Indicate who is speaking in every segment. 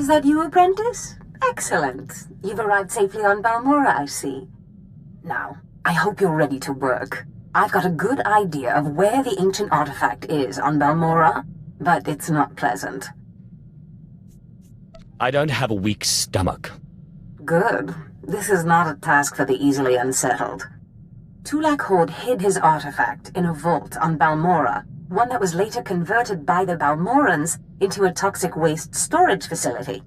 Speaker 1: Is that you, apprentice? Excellent. You've arrived safely on Balmora, I see. Now, I hope you're ready to work. I've got a good idea of where the ancient artifact is on Balmora, but it's not pleasant.
Speaker 2: I don't have a weak stomach.
Speaker 1: Good. This is not a task for the easily unsettled. Tulak Horde hid his artifact in a vault on Balmora, one that was later converted by the Balmorans into a toxic waste storage facility.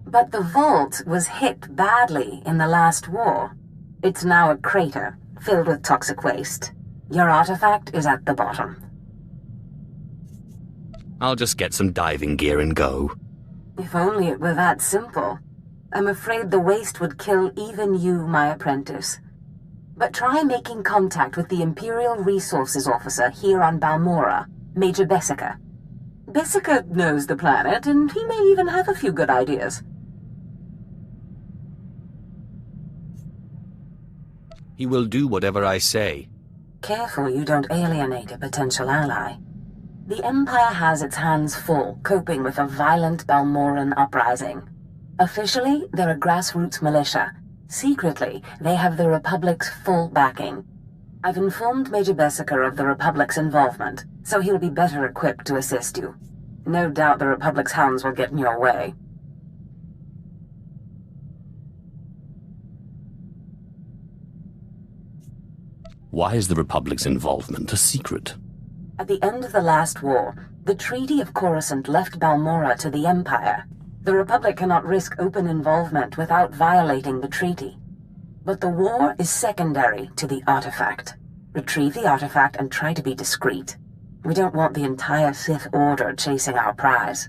Speaker 1: But the vault was hit badly in the last war. It's now a crater, filled with toxic waste. Your artifact is at the bottom.
Speaker 2: I'll just get some diving gear and go.
Speaker 1: If only it were that simple. I'm afraid the waste would kill even you, my apprentice. But try making contact with the Imperial Resources Officer here on Balmora, Major Bessica. Bessica knows the planet, and he may even have a few good ideas.
Speaker 2: He will do whatever I say.
Speaker 1: Careful you don't alienate a potential ally. The Empire has its hands full coping with a violent Balmoran uprising. Officially, they're a grassroots militia. Secretly, they have the Republic's full backing. I've informed Major Bessica of the Republic's involvement, so he'll be better equipped to assist you. No doubt the Republic's hounds will get in your way.
Speaker 2: Why is the Republic's involvement a secret?
Speaker 1: At the end of the last war, the Treaty of Coruscant left Balmora to the Empire. The Republic cannot risk open involvement without violating the treaty. But the war is secondary to the artifact. Retrieve the artifact and try to be discreet. We don't want the entire Sith Order chasing our prize.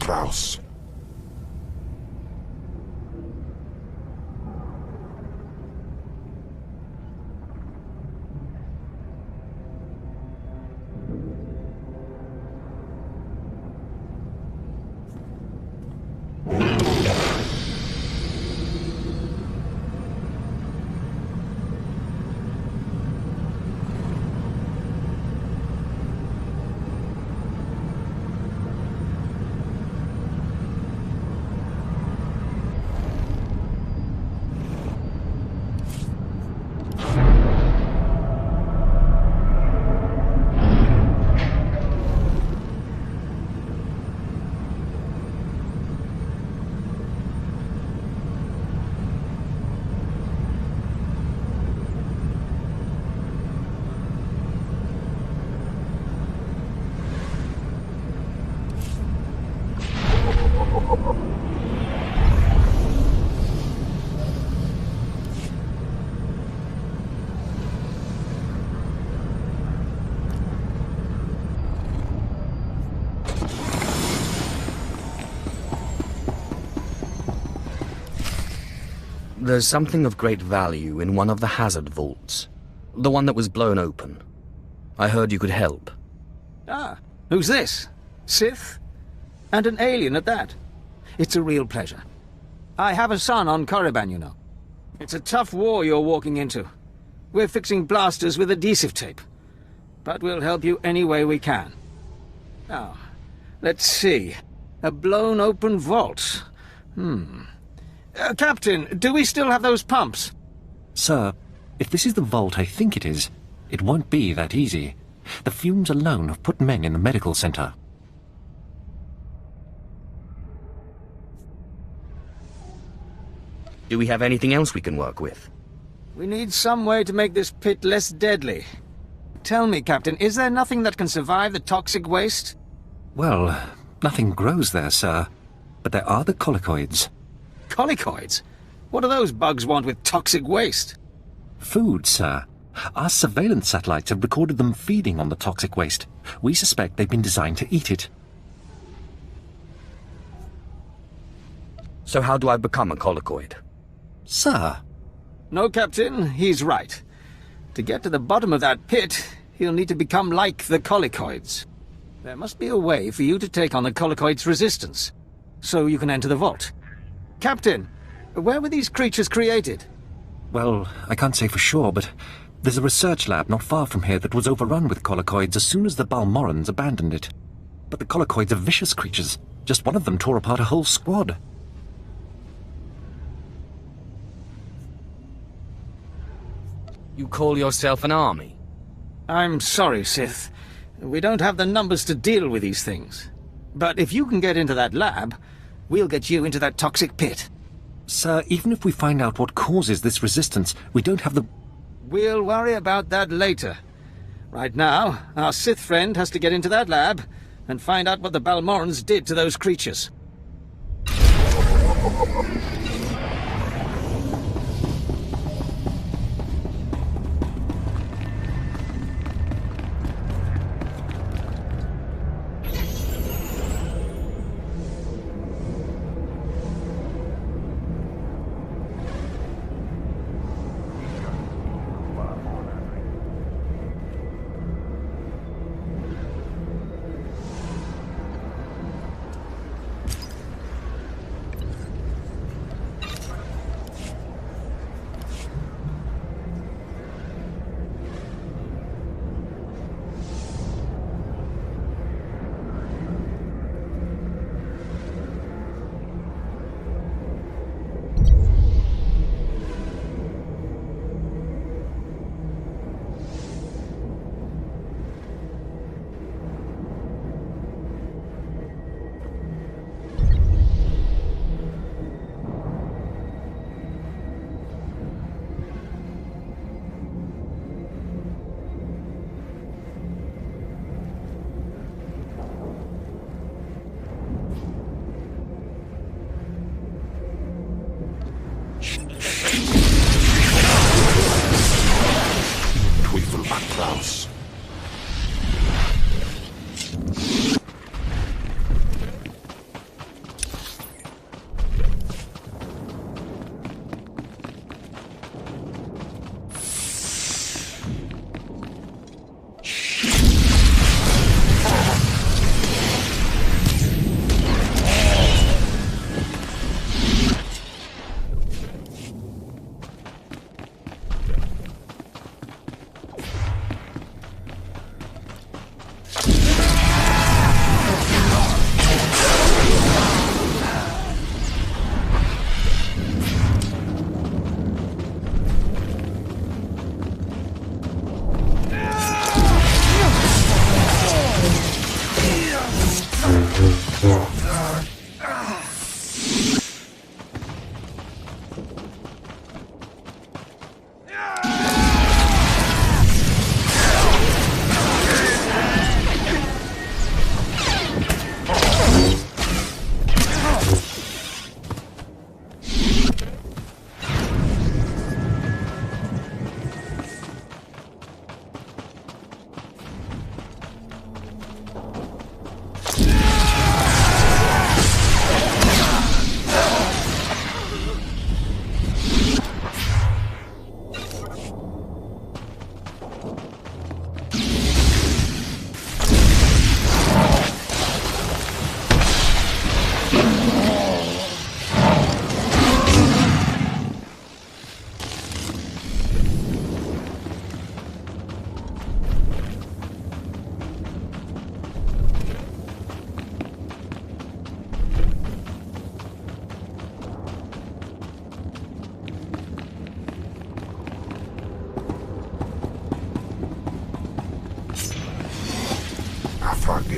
Speaker 3: Klaus.
Speaker 2: There's something of great value in one of the hazard vaults. The one that was blown open. I heard you could help.
Speaker 4: Ah, who's this? Sith? And an alien at that. It's a real pleasure. I have a son on Korriban, you know. It's a tough war you're walking into. We're fixing blasters with adhesive tape. But we'll help you any way we can. Now, let's see. A blown open vault. Captain, do we still have those pumps?
Speaker 5: Sir, if this is the vault I think it is,
Speaker 3: It won't be that easy. The fumes alone have put men in the medical center.
Speaker 2: Do we have anything else we can work with?
Speaker 4: We need some way to make this pit less deadly. Tell me, Captain, is there nothing that can survive the toxic waste?
Speaker 3: Well, nothing grows there, sir. But there are the colicoids.
Speaker 4: Colicoids? What do those bugs want with toxic waste?
Speaker 3: Food, sir. Our surveillance satellites have recorded them feeding on the toxic waste. We suspect they've been designed to eat it.
Speaker 2: So how do I become a colicoid?
Speaker 3: Sir.
Speaker 4: No, Captain, he's right. To get to the bottom of that pit, he'll need to become like the colicoids. There must be a way for you to take on the colicoids' resistance, so you can enter the vault. Captain, where were these creatures created?
Speaker 3: Well, I can't say for sure, but there's a research lab not far from here that was overrun with colicoids as soon as the Balmorans abandoned it. But the colicoids are vicious creatures. Just one of them tore apart a whole squad.
Speaker 2: You call yourself an army?
Speaker 4: I'm sorry, Sith. We don't have the numbers to deal with these things. But if you can get into that lab, we'll get you into that toxic pit.
Speaker 3: Sir, even if we find out what causes this resistance, we don't have the...
Speaker 4: We'll worry about that later. Right now, our Sith friend has to get into that lab and find out what the Balmorans did to those creatures.
Speaker 5: Vexaos.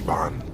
Speaker 5: respawn.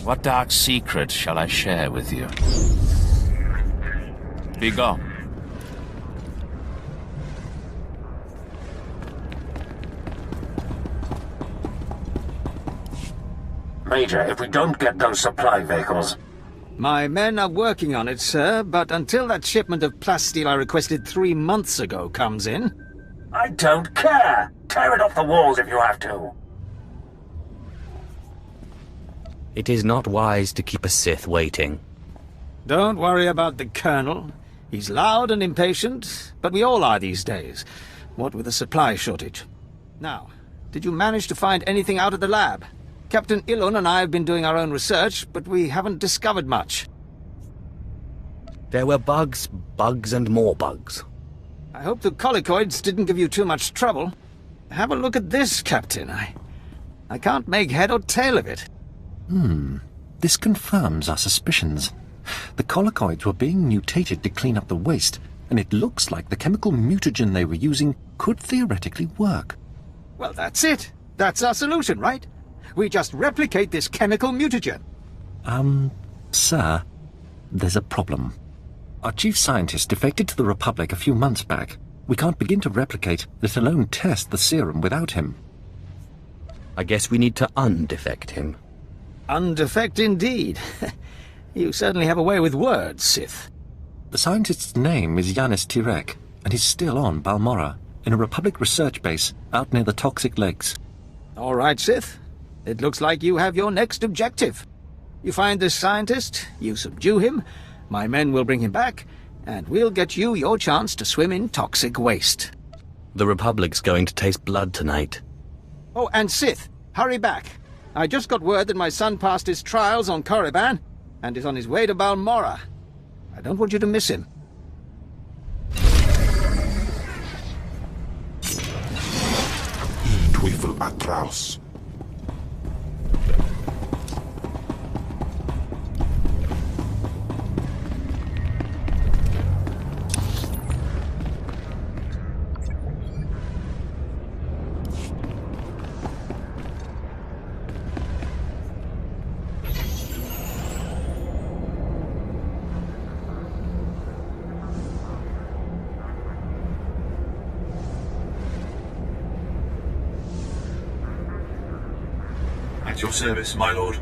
Speaker 6: What dark secret shall I share with you? Begone.
Speaker 7: Major, if we don't get those supply vehicles...
Speaker 4: My men are working on it, sir, but until that shipment of plasteel I requested 3 months ago comes in...
Speaker 7: I don't care! Tear it off the walls if you have to!
Speaker 2: It is not wise to keep a Sith waiting.
Speaker 4: Don't worry about the Colonel. He's loud and impatient, but we all are these days, what with the supply shortage. Now, did you manage to find anything out of the lab? Captain Ilun and I have been doing our own research, but we haven't discovered much.
Speaker 2: There were bugs, and more bugs.
Speaker 4: I hope the colicoids didn't give you too much trouble. Have a look at this, Captain. I can't make head or tail of it.
Speaker 3: This confirms our suspicions. The colicoids were being mutated to clean up the waste, and it looks like the chemical mutagen they were using could theoretically work.
Speaker 4: Well, that's it. That's our solution, right? We just replicate this chemical mutagen.
Speaker 3: Sir, there's a problem. Our chief scientist defected to the Republic a few months back. We can't begin to replicate, let alone test the serum without him.
Speaker 2: I guess we need to undefect him.
Speaker 4: Undefect indeed. You certainly have a way with words, Sith.
Speaker 3: The scientist's name is Yanis Tirek, and he's still on Balmorra, in a Republic research base out near the Toxic Lakes.
Speaker 4: All right, Sith. It looks like you have your next objective. You find this scientist, you subdue him, my men will bring him back, and we'll get you your chance to swim in toxic waste.
Speaker 2: The Republic's going to taste blood tonight.
Speaker 4: Oh, and Sith, hurry back. I just got word that my son passed his trials on Korriban, and is on his way to Balmorra. I don't want you to miss him.
Speaker 5: Teufel atraus.
Speaker 8: At your service, my lord.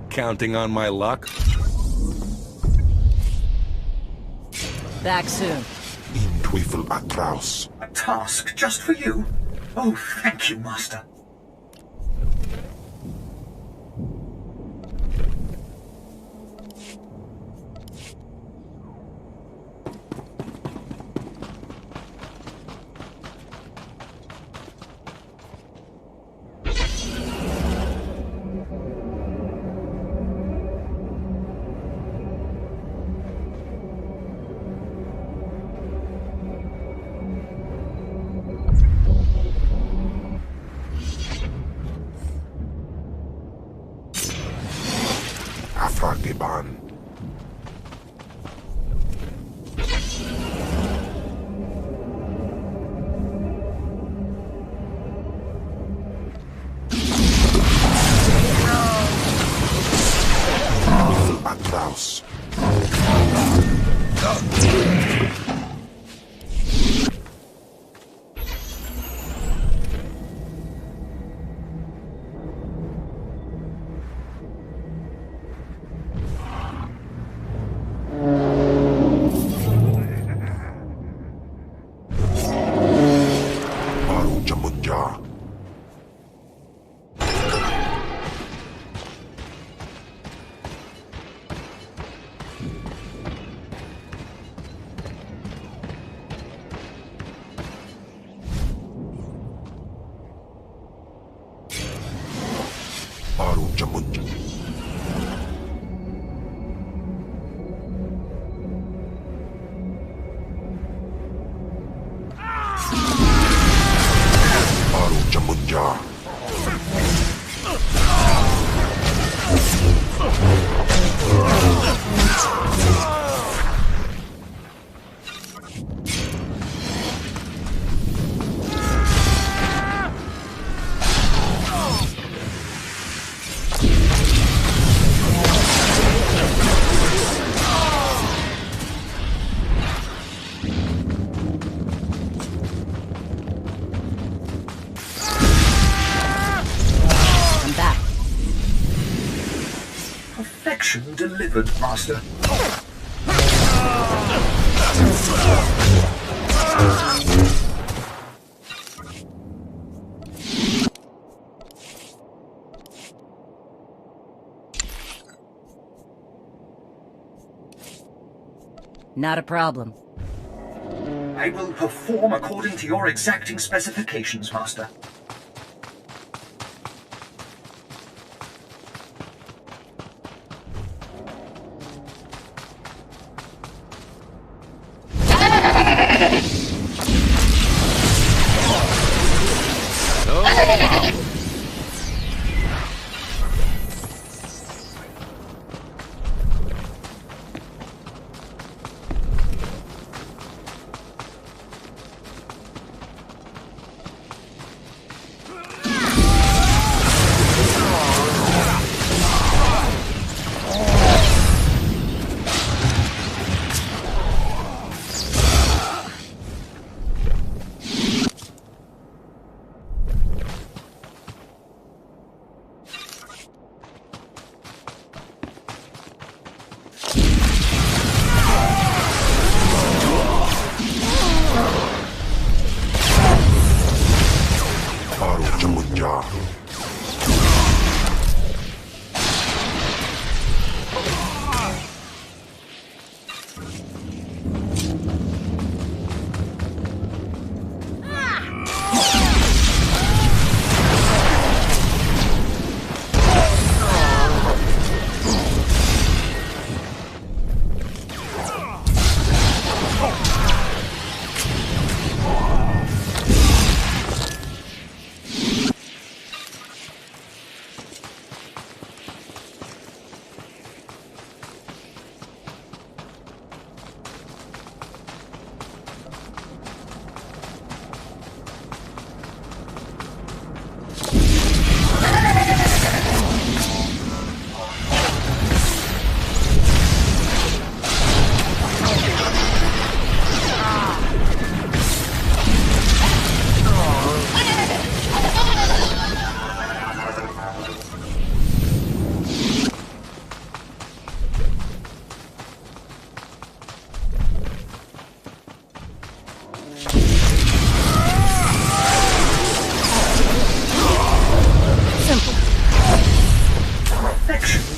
Speaker 9: Counting on my luck?
Speaker 10: Back soon.
Speaker 5: In Teufel atraus.
Speaker 8: A task just for you? Oh, thank you, Master.
Speaker 5: Afrageban. Teufel atraus.
Speaker 8: Perfection delivered, Master.
Speaker 10: Not a problem.
Speaker 8: I will perform according to your exacting specifications, Master.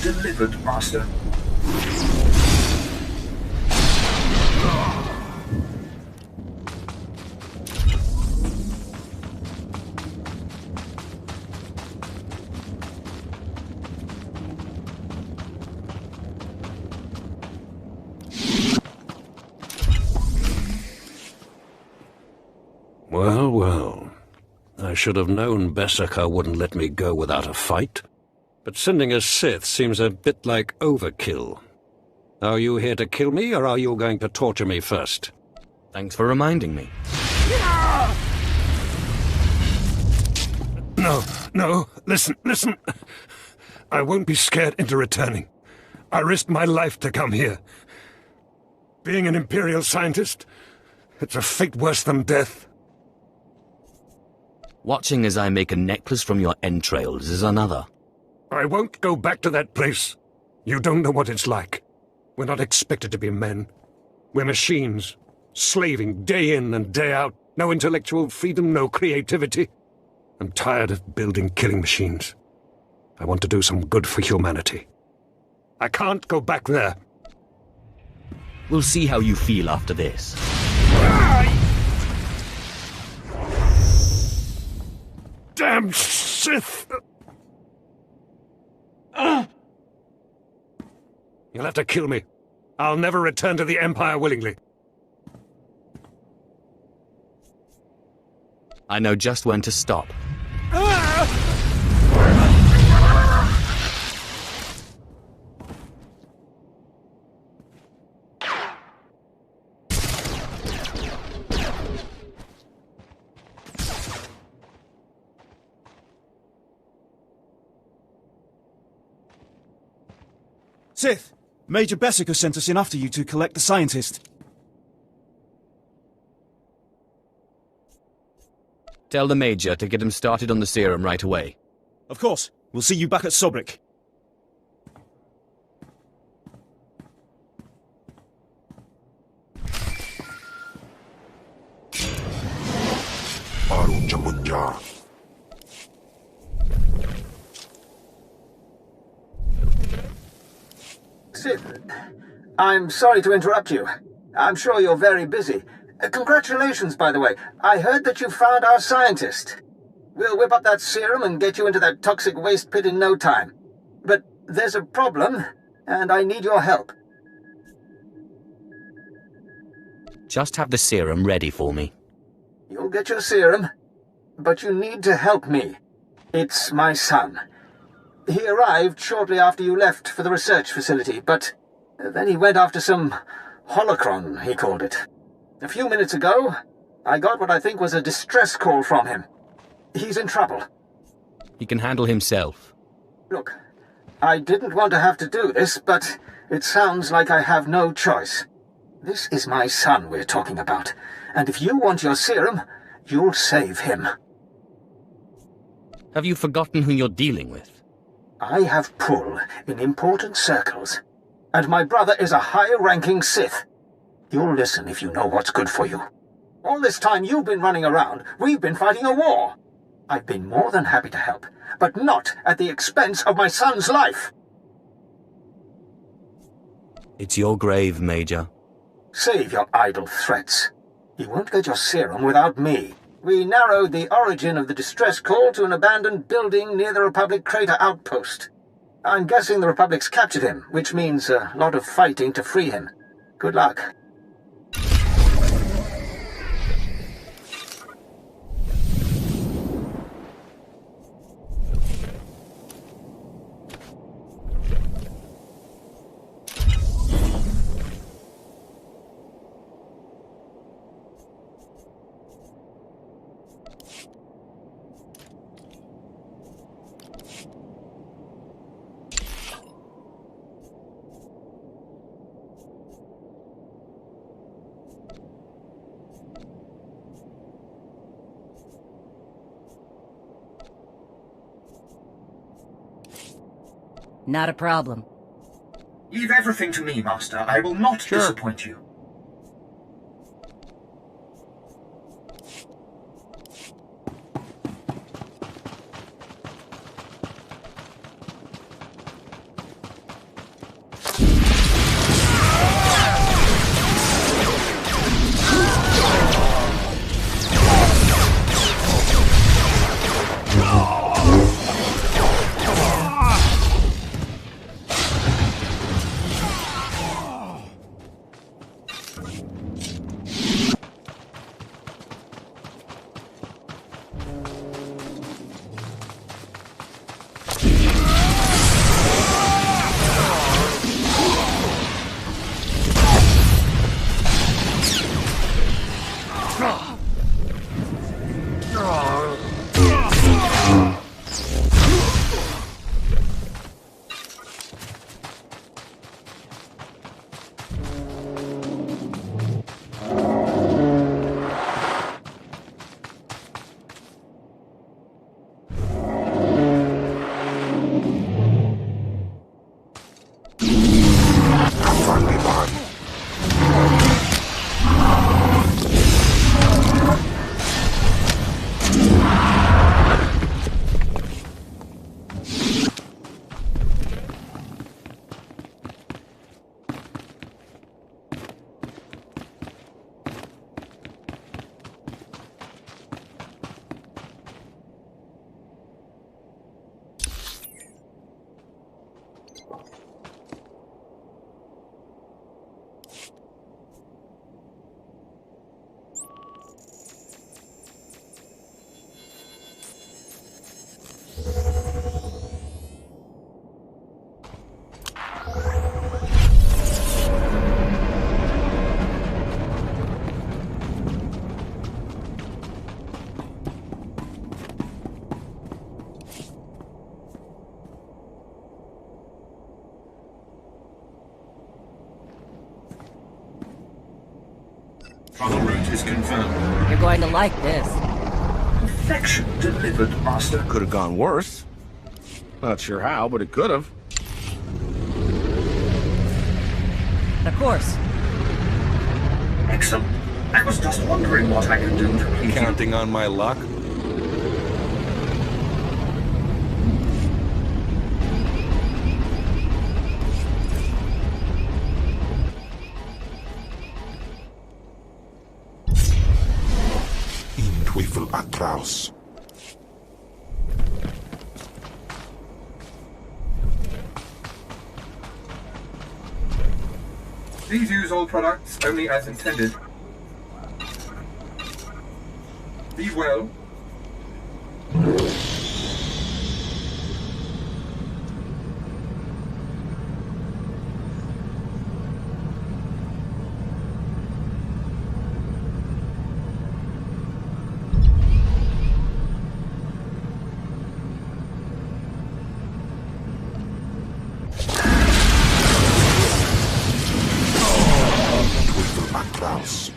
Speaker 8: Delivered, Master.
Speaker 9: Well, well. I should have known Bessaker wouldn't let me go without a fight. But sending a Sith seems a bit like overkill. Are you here to kill me, or are you going to torture me first?
Speaker 2: Thanks for reminding me.
Speaker 9: No, listen. I won't be scared into returning. I risked my life to come here. Being an Imperial scientist, it's a fate worse than death.
Speaker 2: Watching as I make a necklace from your entrails is another.
Speaker 9: I won't go back to that place. You don't know what it's like. We're not expected to be men. We're machines, slaving day in and day out. No intellectual freedom, no creativity. I'm tired of building killing machines. I want to do some good for humanity. I can't go back there.
Speaker 2: We'll see how you feel after this.
Speaker 9: Damn Sith! You'll have to kill me. I'll never return to the Empire willingly.
Speaker 2: I know just when to stop.
Speaker 11: Sith! Major Bessaker sent us in after you to collect the scientist.
Speaker 2: Tell the Major to get him started on the serum right away.
Speaker 11: Of course. We'll see you back at Sobrik.
Speaker 4: Sith, I'm sorry to interrupt you. I'm sure you're very busy. Congratulations, by the way. I heard that you found our scientist. We'll whip up that serum and get you into that toxic waste pit in no time. But there's a problem, and I need your help.
Speaker 2: Just have the serum ready for me.
Speaker 4: You'll get your serum, but you need to help me. It's my son. He arrived shortly after you left for the research facility, but then he went after some holocron, he called it. A few minutes ago, I got what I think was a distress call from him. He's in trouble.
Speaker 2: He can handle himself.
Speaker 4: Look, I didn't want to have to do this, but it sounds like I have no choice. This is my son we're talking about, and if you want your serum, you'll save him.
Speaker 2: Have you forgotten who you're dealing with?
Speaker 4: I have pull in important circles, and my brother is a high-ranking Sith. You'll listen if you know what's good for you. All this time you've been running around, we've been fighting a war. I've been more than happy to help, but not at the expense of my son's life.
Speaker 2: It's your grave, Major.
Speaker 4: Save your idle threats. You won't get your serum without me. We narrowed the origin of the distress call to an abandoned building near the Republic crater outpost. I'm guessing the Republic's captured him, which means a lot of fighting to free him. Good luck.
Speaker 10: Not a problem.
Speaker 8: Leave everything to me, Master. I will not disappoint you. Travel route is confirmed.
Speaker 10: You're going to like this.
Speaker 8: Perfection delivered, Master.
Speaker 12: Could have gone worse. Not sure how, but it could have.
Speaker 10: Of course.
Speaker 8: Excellent. I was just wondering what I could do to please you.
Speaker 12: Counting on my luck?
Speaker 5: In Teufel atraus.
Speaker 8: Please use all products only as intended. Be well.
Speaker 5: Teufel atraus.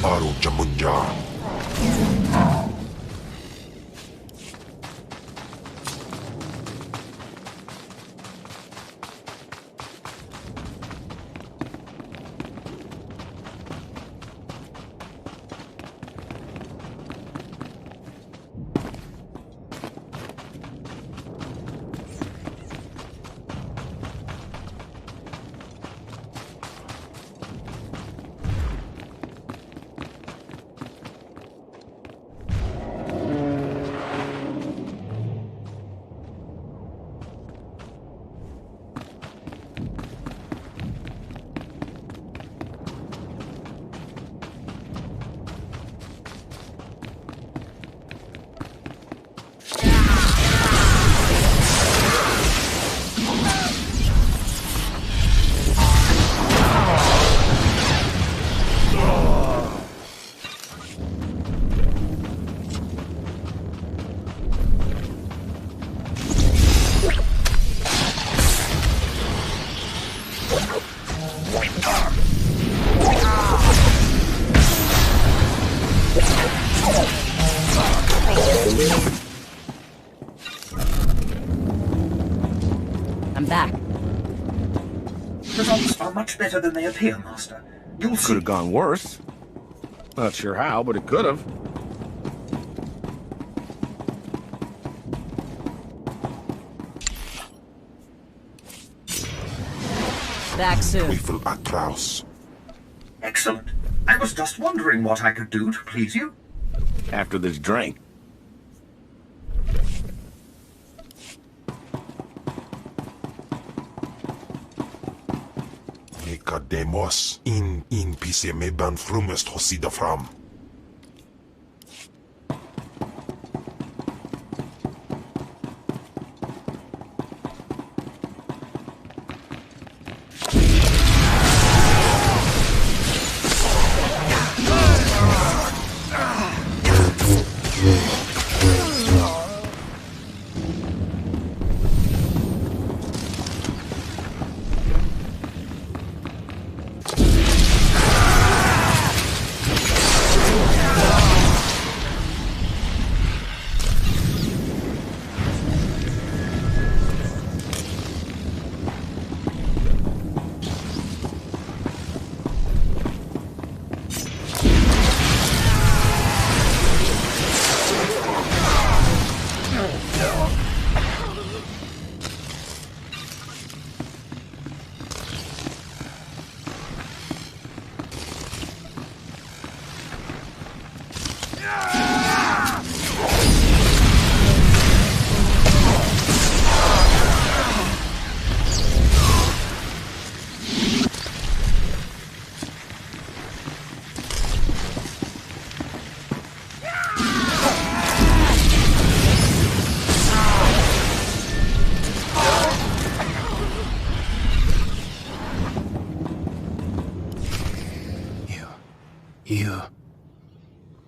Speaker 5: Aru Jamunja.
Speaker 10: I'm back.
Speaker 8: Results are much better than they appear, Master. You'll see.
Speaker 12: Could have gone worse. Not sure how, but it could have.
Speaker 10: Back soon.
Speaker 5: Teufel atraus.
Speaker 8: Excellent. I was just wondering what I could do to please you.
Speaker 12: After this drink.
Speaker 5: Nicodemus in pise me ban frumest hosida fram.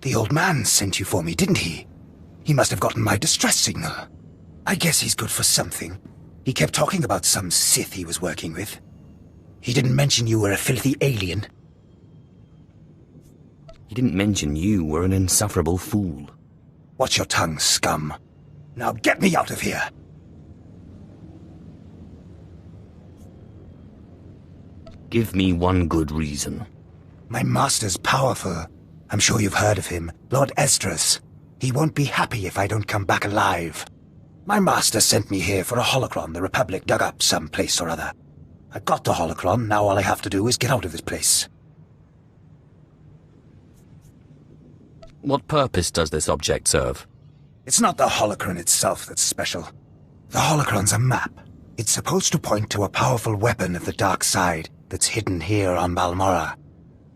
Speaker 13: The old man sent you for me, didn't he? He must have gotten my distress signal. I guess he's good for something. He kept talking about some Sith he was working with. He didn't mention you were a filthy alien.
Speaker 2: He didn't mention you were an insufferable fool.
Speaker 13: Watch your tongue, scum. Now get me out of here!
Speaker 2: Give me one good reason.
Speaker 13: My master's powerful. I'm sure you've heard of him. Lord Esdras. He won't be happy if I don't come back alive. My master sent me here for a holocron the Republic dug up someplace or other. I got the holocron, now all I have to do is get out of this place.
Speaker 2: What purpose does this object serve?
Speaker 13: It's not the holocron itself that's special. The holocron's a map. It's supposed to point to a powerful weapon of the dark side that's hidden here on Balmorra.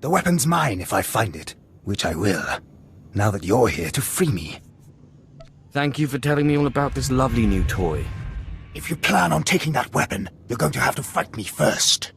Speaker 13: The weapon's mine if I find it, which I will, now that you're here to free me.
Speaker 2: Thank you for telling me all about this lovely new toy.
Speaker 13: If you plan on taking that weapon, you're going to have to fight me first.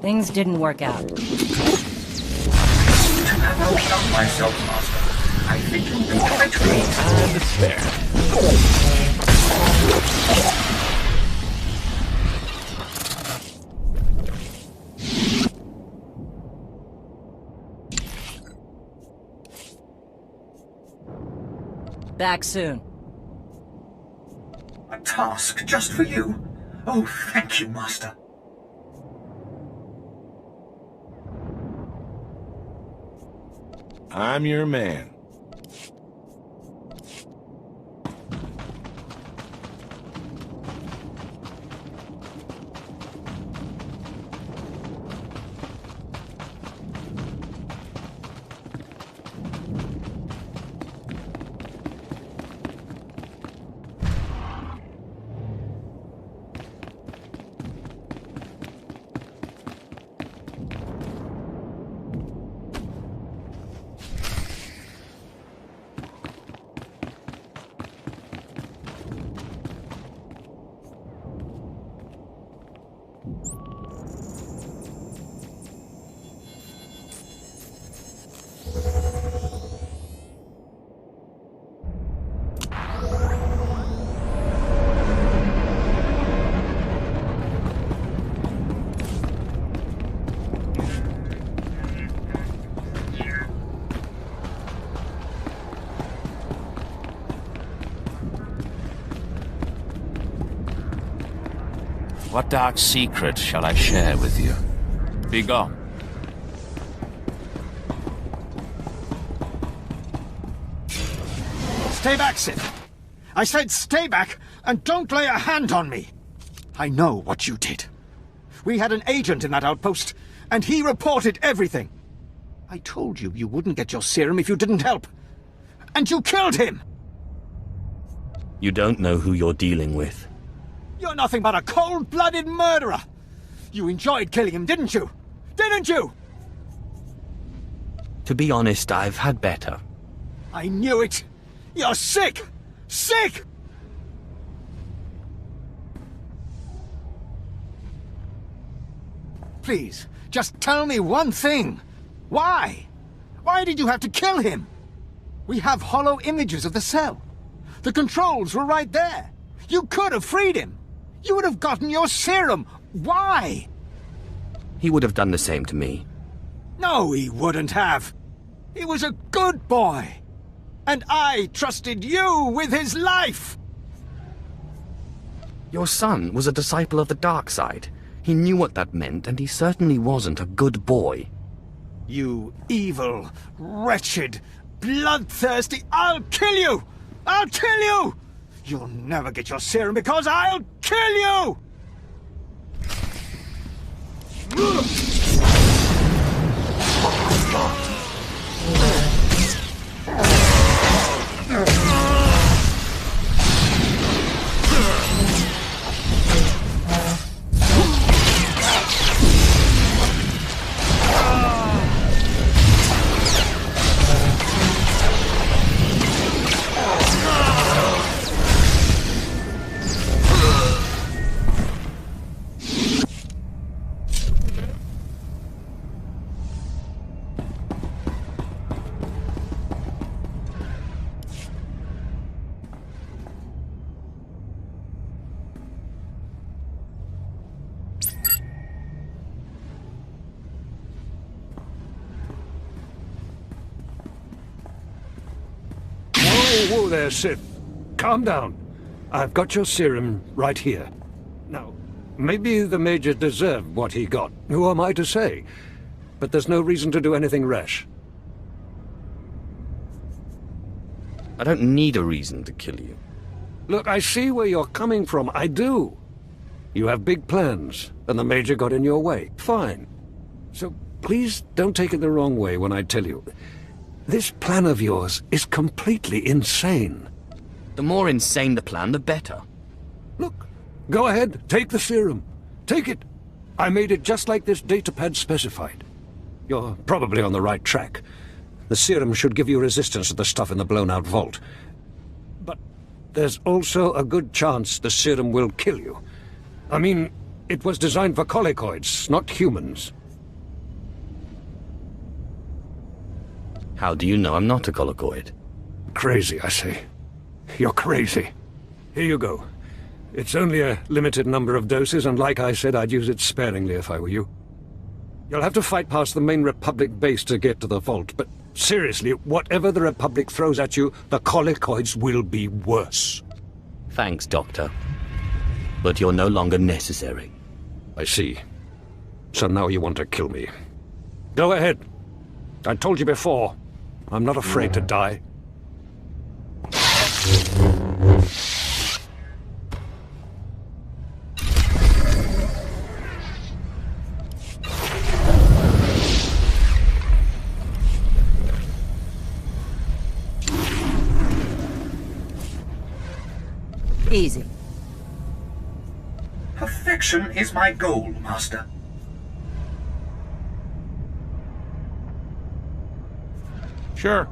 Speaker 10: Things didn't work out.
Speaker 8: To have outdone myself, Master, I think you'll do quite great.
Speaker 12: Time to spare.
Speaker 10: Back soon.
Speaker 8: A task just for you? Oh, thank you, Master.
Speaker 12: I'm your man.
Speaker 6: What dark secret shall I share with you? Begone.
Speaker 4: Stay back, Sith. I said stay back, and don't lay a hand on me. I know what you did. We had an agent in that outpost, and he reported everything. I told you you wouldn't get your serum if you didn't help. And you killed him!
Speaker 2: You don't know who you're dealing with.
Speaker 4: You're nothing but a cold-blooded murderer! You enjoyed killing him, didn't you? Didn't you?
Speaker 2: To be honest, I've had better.
Speaker 4: I knew it! You're sick! Sick! Please, just tell me one thing. Why? Why did you have to kill him? We have hollow images of the cell. The controls were right there. You could have freed him. You would have gotten your serum. Why?
Speaker 2: He would have done the same to me.
Speaker 4: No, he wouldn't have. He was a good boy. And I trusted you with his life.
Speaker 2: Your son was a disciple of the dark side. He knew what that meant, and he certainly wasn't a good boy.
Speaker 4: You evil, wretched, bloodthirsty... I'll kill you! I'll kill you! You'll never get your serum because I'll kill you!
Speaker 9: Whoa there, Sith. Calm down. I've got your serum right here. Now, maybe the Major deserved what he got. Who am I to say? But there's no reason to do anything rash.
Speaker 2: I don't need a reason to kill you.
Speaker 9: Look, I see where you're coming from. I do. You have big plans, and the Major got in your way. Fine. So please don't take it the wrong way when I tell you. This plan of yours is completely insane.
Speaker 2: The more insane the plan, the better.
Speaker 9: Look, go ahead, take the serum. Take it. I made it just like this datapad specified. You're probably on the right track. The serum should give you resistance to the stuff in the blown-out vault. But there's also a good chance the serum will kill you. I mean, it was designed for colicoids, not humans.
Speaker 2: How do you know I'm not a colicoid?
Speaker 9: Crazy, I say. You're crazy. Here you go. It's only a limited number of doses, and like I said, I'd use it sparingly if I were you. You'll have to fight past the main Republic base to get to the vault, but Seriously, whatever the Republic throws at you, the Colicoids will be worse.
Speaker 2: Thanks, Doctor. But you're no longer necessary.
Speaker 9: I see. So now you want to kill me. Go ahead. I told you before, I'm not afraid to die.
Speaker 10: Easy.
Speaker 8: Perfection is my goal, Master.
Speaker 12: Sure.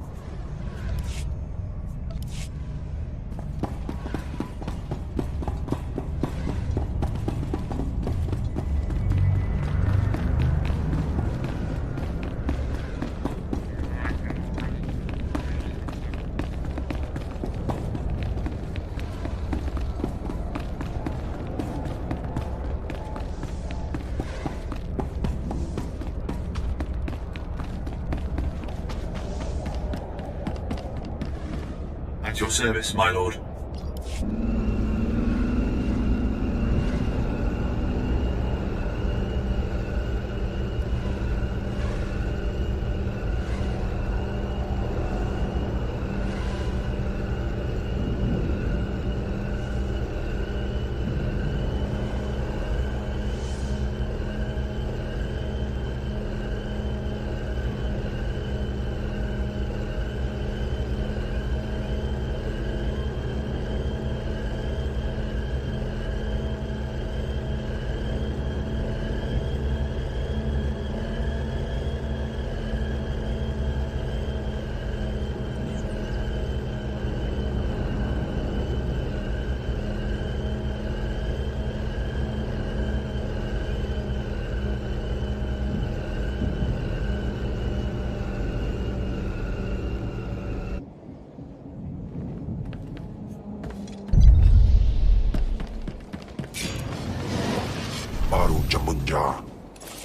Speaker 8: At your service, my lord.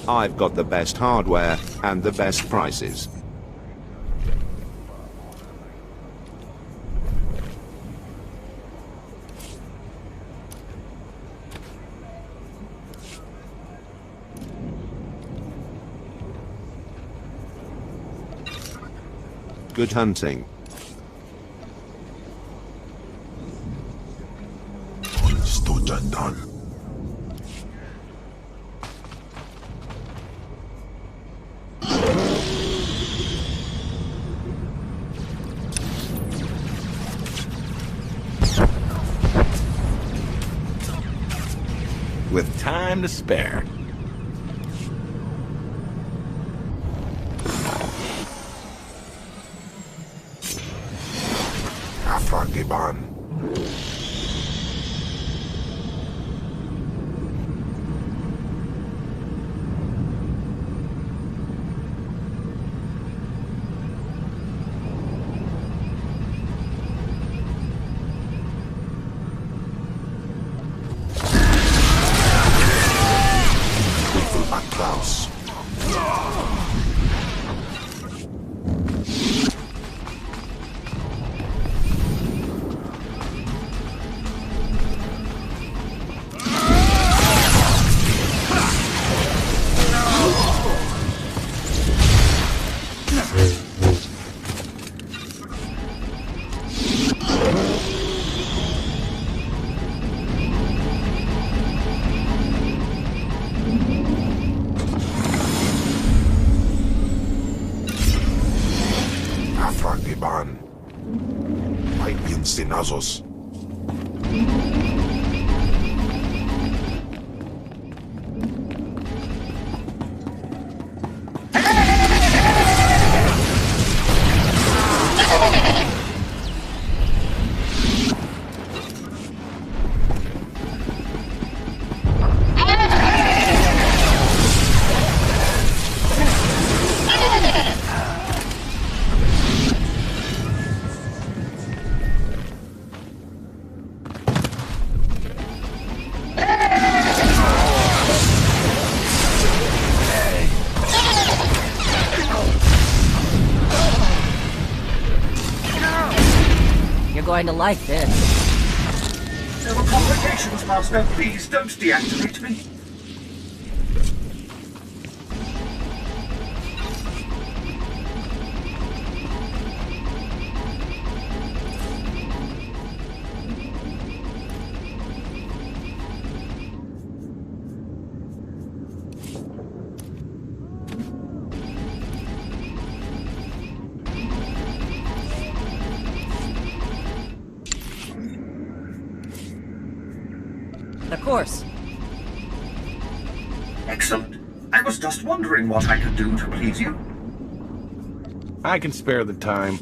Speaker 12: I've got the best hardware and the best prices. Good hunting.
Speaker 6: With time to spare.
Speaker 5: Afragiban. Afragiban. May Sinazos.
Speaker 10: you're going to like this.
Speaker 8: There were complications, Master. Please don't deactivate me.
Speaker 10: Of course.
Speaker 8: Excellent. I was just wondering what I could do to please you.
Speaker 12: I can spare the time.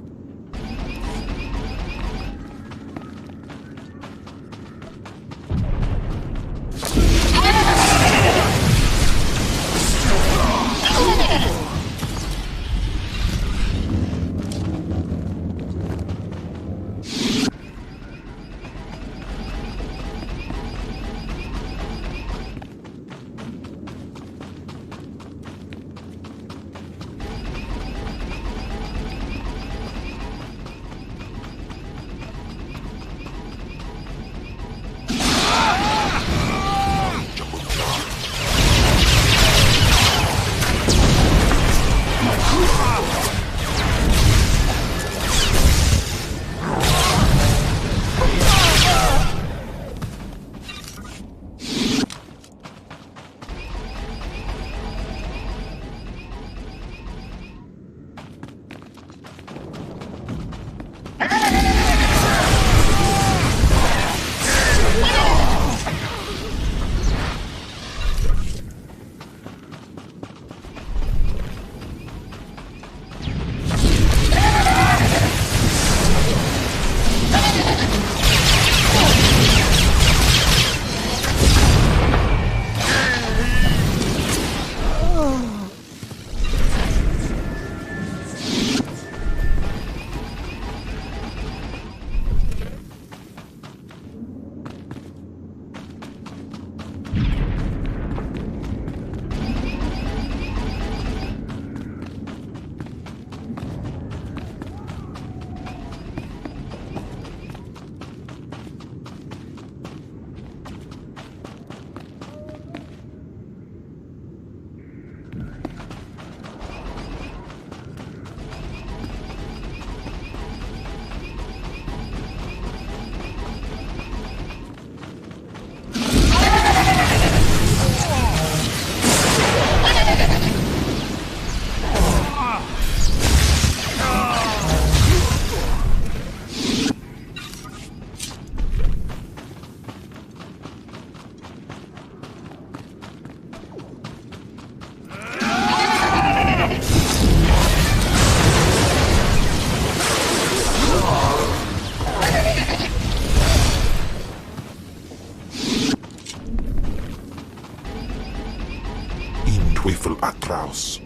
Speaker 5: Teufel atroz.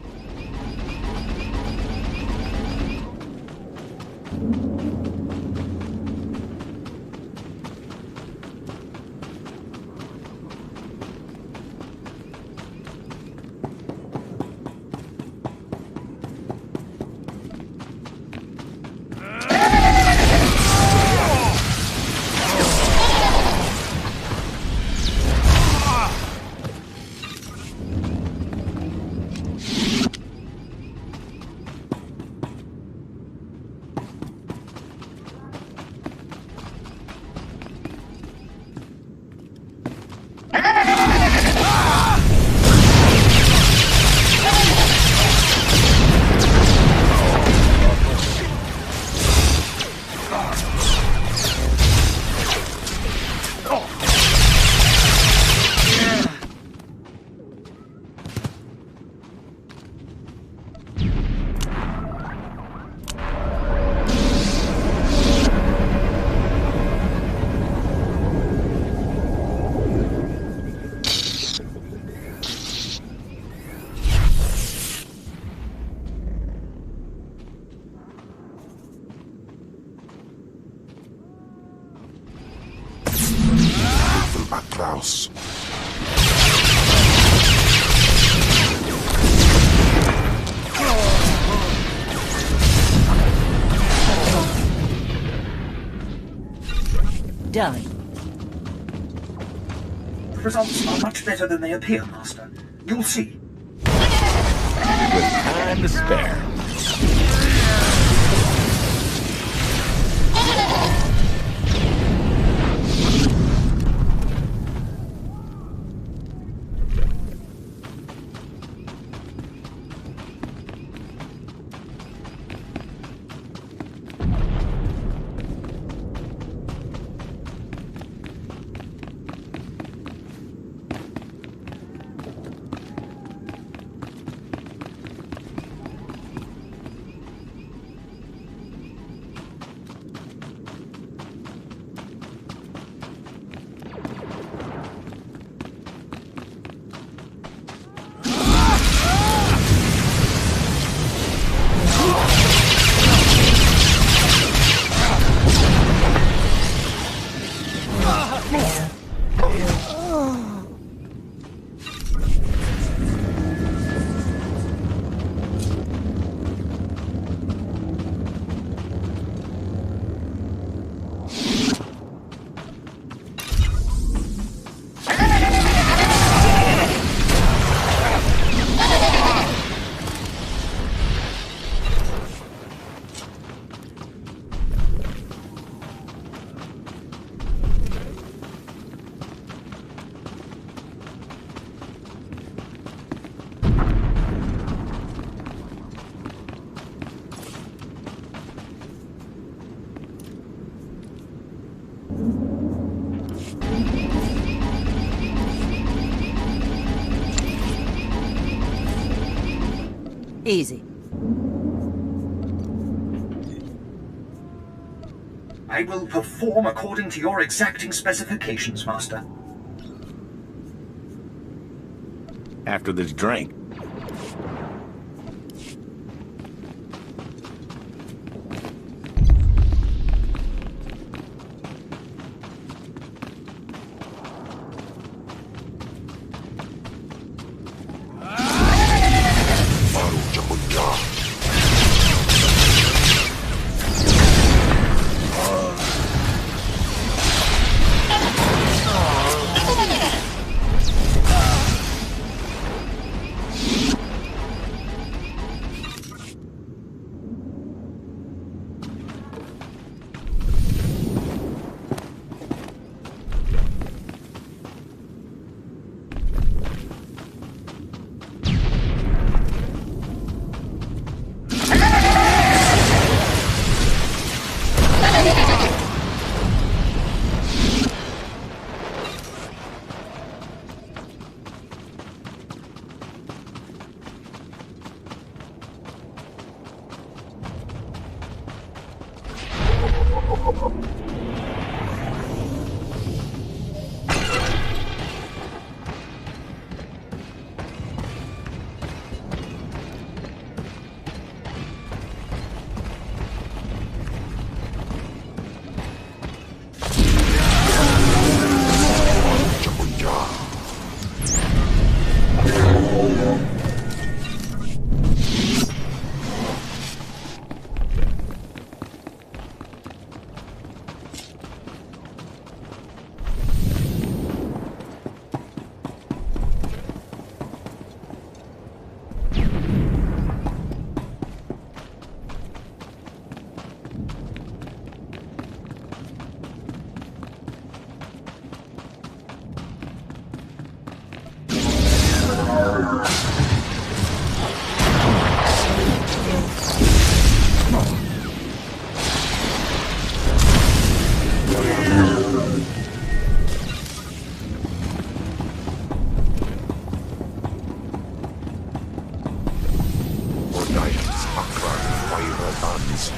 Speaker 5: Vexaos.
Speaker 10: done?
Speaker 8: The results are much better than they appear, Master. You'll see.
Speaker 6: With time to spare.
Speaker 10: Easy.
Speaker 8: I will perform according to your exacting specifications, Master.
Speaker 6: After this drink.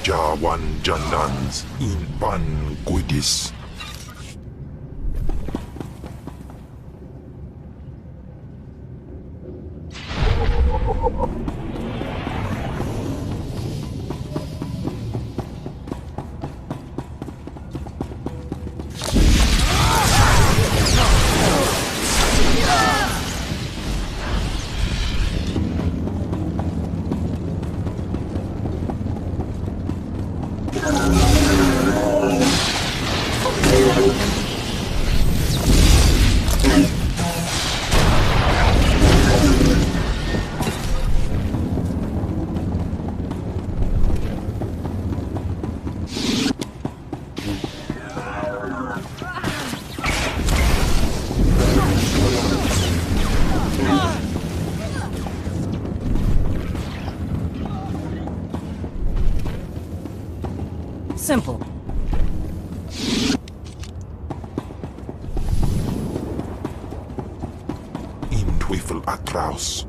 Speaker 5: Jawan Janans Impan Guidis.
Speaker 10: Simple.
Speaker 5: In Teufel atraus.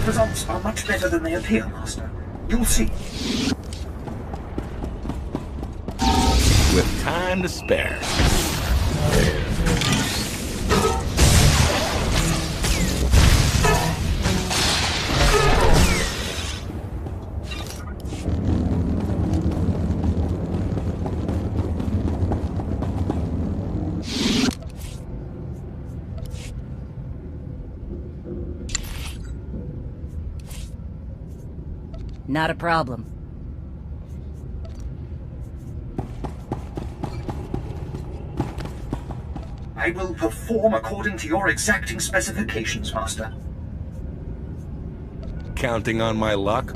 Speaker 8: Results are much better than they appear, Master. You'll see.
Speaker 6: With time to spare.
Speaker 10: Not a problem.
Speaker 8: I will perform according to your exacting specifications, Master.
Speaker 12: Counting on my luck?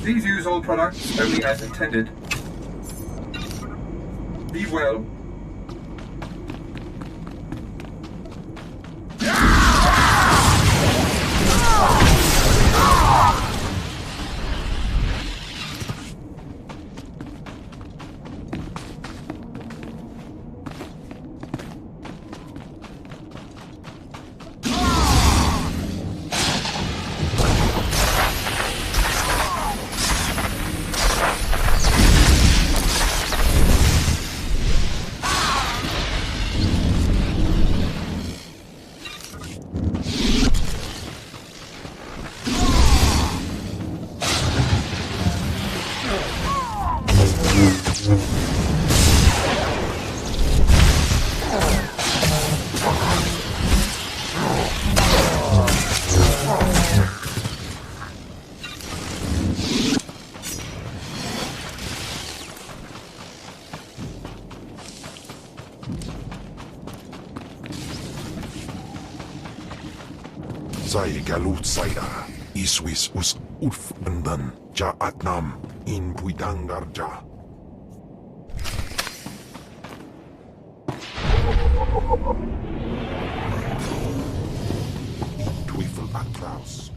Speaker 14: Please use all products only as intended. Be well.
Speaker 5: Sei galut saira, iswis us urf bendan, ja atnam, in puidangarja. Teufel atraus.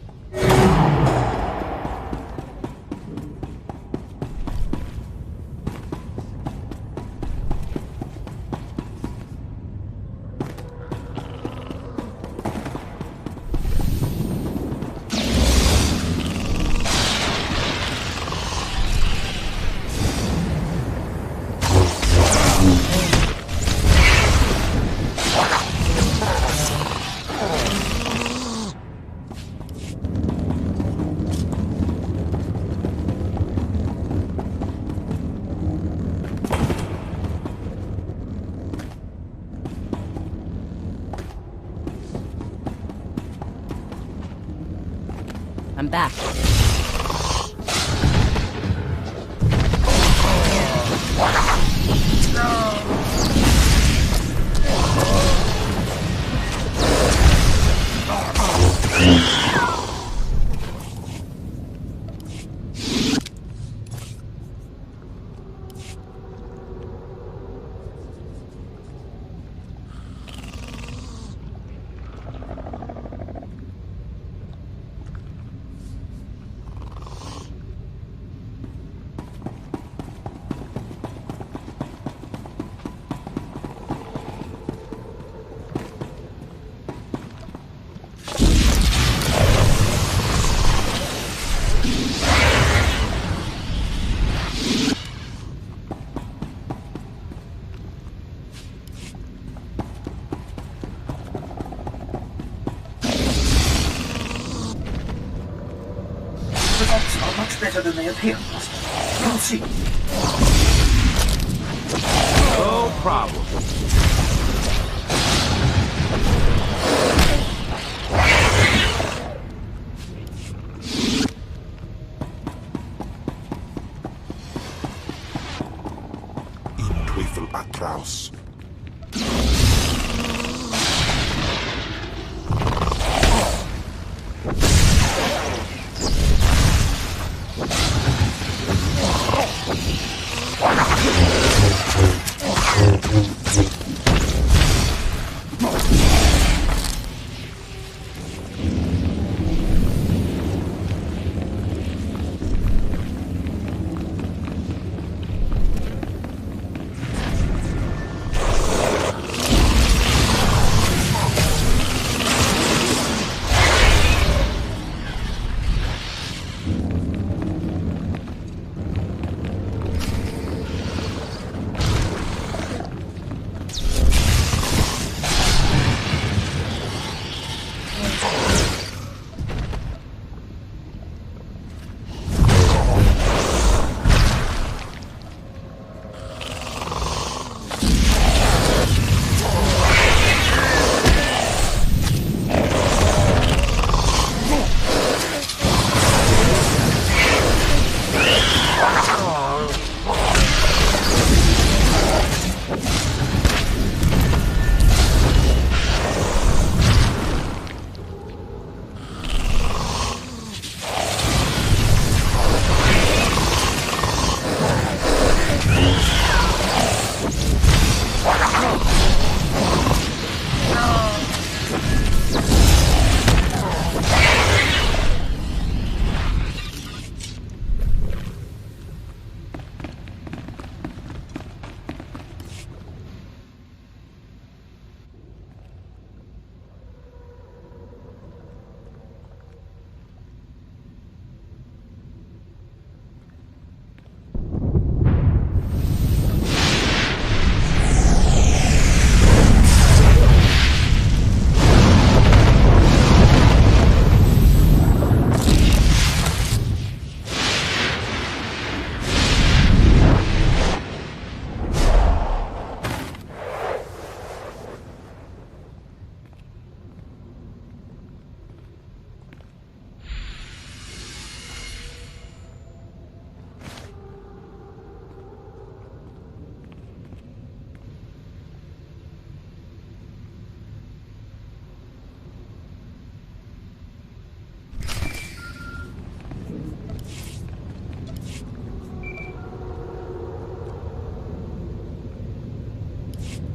Speaker 10: I'm back.
Speaker 8: Results are much better than they appear, Master. You'll see.
Speaker 12: No problem.
Speaker 5: In Teufel atraus.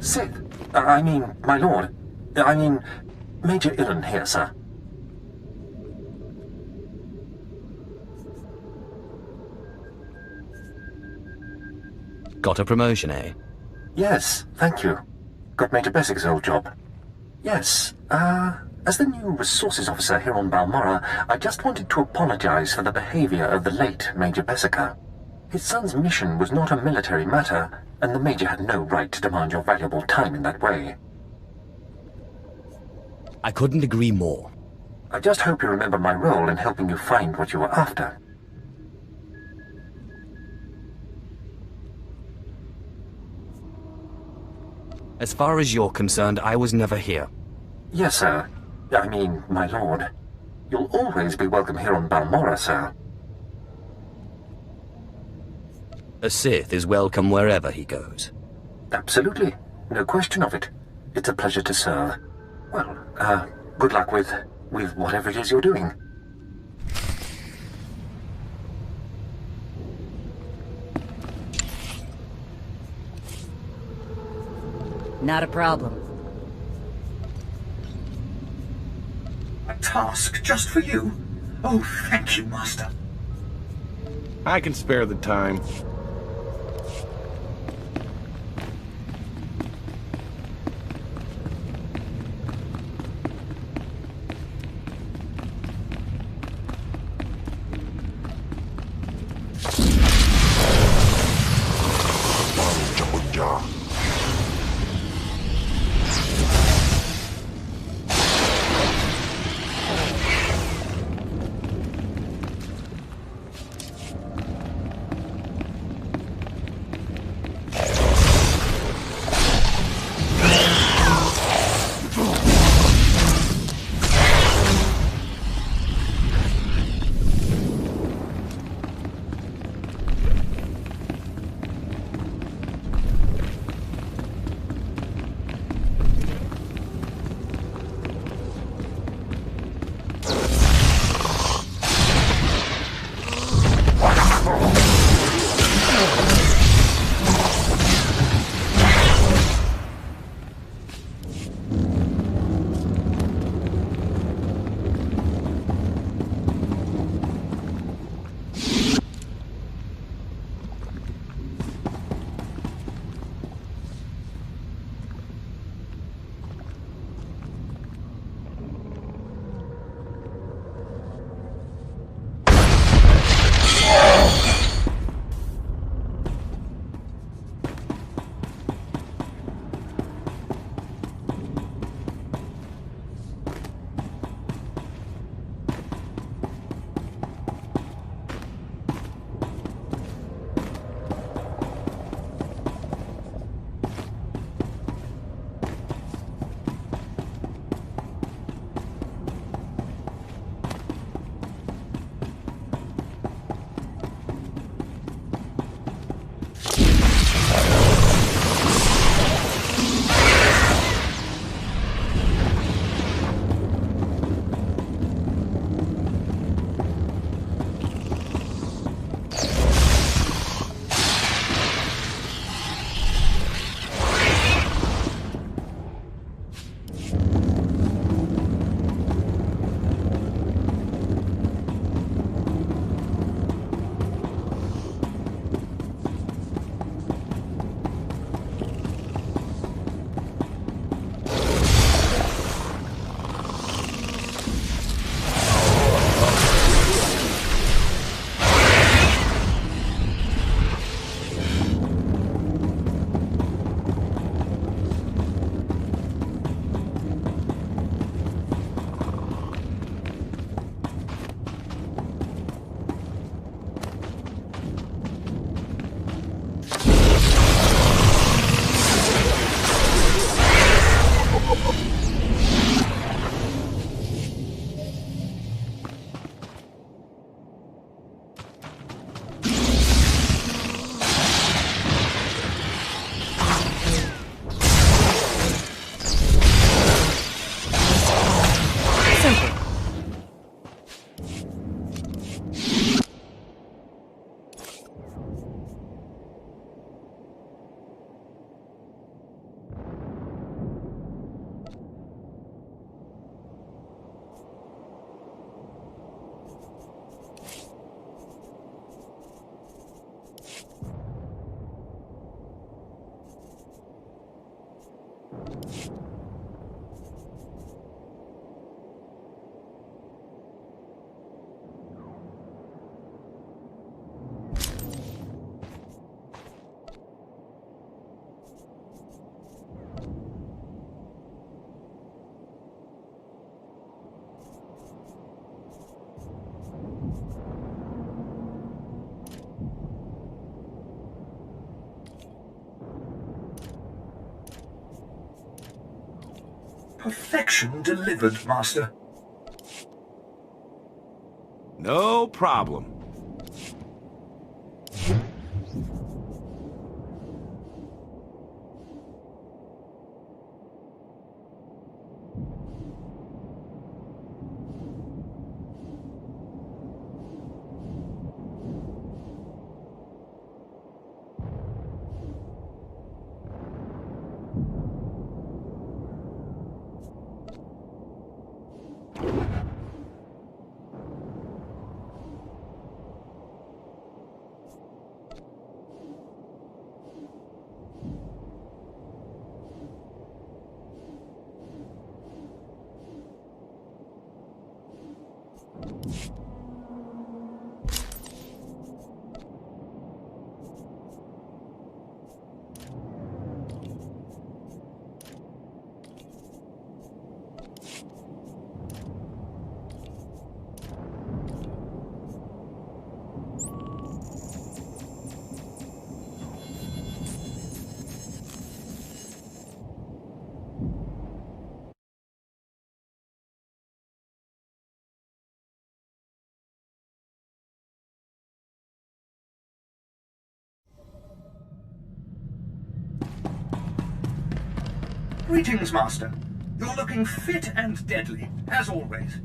Speaker 7: Sith, I mean, my lord. I mean, Major Illen here, sir.
Speaker 2: Got a promotion, eh?
Speaker 7: Yes, thank you. Got Major Bessic's old job. Yes, as the new resources officer here on Balmorra, I just wanted to apologize for the behavior of the late Major Bessica. His son's mission was not a military matter, and the Major had no right to demand your valuable time in that way.
Speaker 2: I couldn't agree more.
Speaker 7: I just hope you remember my role in helping you find what you were after.
Speaker 2: As far as you're concerned, I was never here.
Speaker 7: Yes, sir. I mean, my lord. You'll always be welcome here on Balmora, sir.
Speaker 2: A Sith is welcome wherever he goes.
Speaker 7: Absolutely. No question of it. It's a pleasure to serve. Well, good luck with whatever it is you're doing.
Speaker 10: Not a problem.
Speaker 8: A task just for you? Oh, thank you, Master.
Speaker 12: I can spare the time.
Speaker 8: Perfection delivered, Master.
Speaker 12: No problem.
Speaker 8: Greetings, Master. You're looking fit and deadly, as always.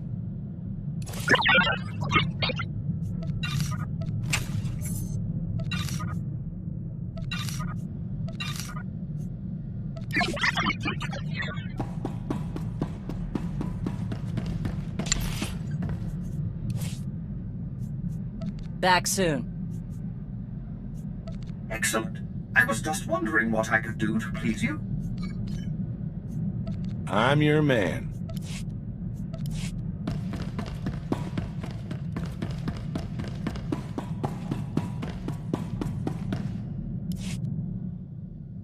Speaker 10: Back soon.
Speaker 8: Excellent. I was just wondering what I could do to please you.
Speaker 12: I'm your man.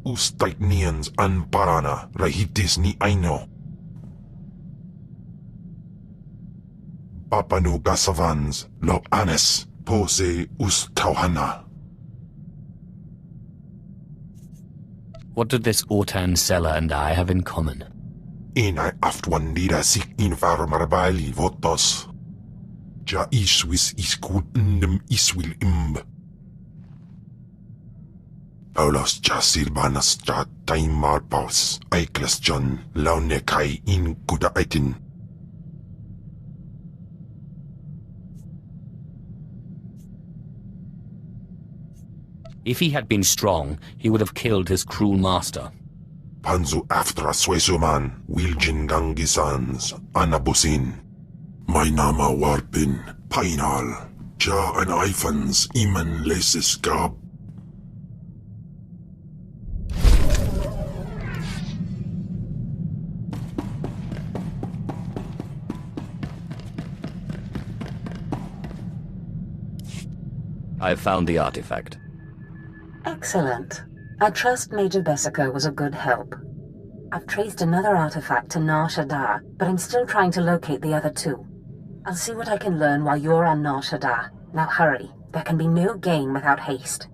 Speaker 5: Ustait nians an parana rahitis ni aino. Papanu gasavans lo anes pose ustauhana.
Speaker 2: What did this Ortan seller and I have in common?
Speaker 5: Inai aftwandira sik infarmarbali votos. Ja iswis iskul indem iswil imb. Paulos ja silbanas ja taimar paus aiklas John laune kai in kuda aitin.
Speaker 2: If he had been strong, he would have killed his cruel master.
Speaker 5: Panzu aftra Swesuman, Wiljin Gangisans, Anabusin. My nama warpin, Painal, Ja an Eifans, Iman leses gab.
Speaker 2: I've found the artifact.
Speaker 1: Excellent. I trust Major Bessica was a good help. I've traced another artifact to Nar Shaddaa, but I'm still trying to locate the other two. I'll see what I can learn while you're on Nar Shaddaa. Now hurry. There can be no gain without haste.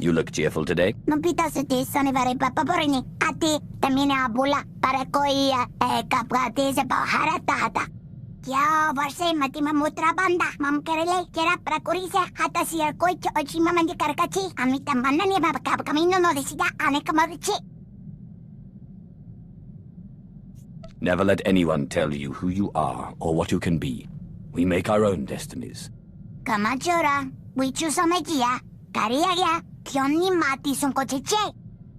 Speaker 2: You look cheerful today.
Speaker 15: Non pitas te sanivare papaporini. Ati tamine abula para koi kapgate se baharatata. Kya varse mati mamutra banda. Mam kerele kera prakurise hata siar koi chochi mamandi karkachi. Amita manani babakab kamino no decida ane kamarichi.
Speaker 2: Never let anyone tell you who you are or what you can be. We make our own destinies.
Speaker 15: Kamachura, wichu somekia, kariagia, kionni mati sunkocheche.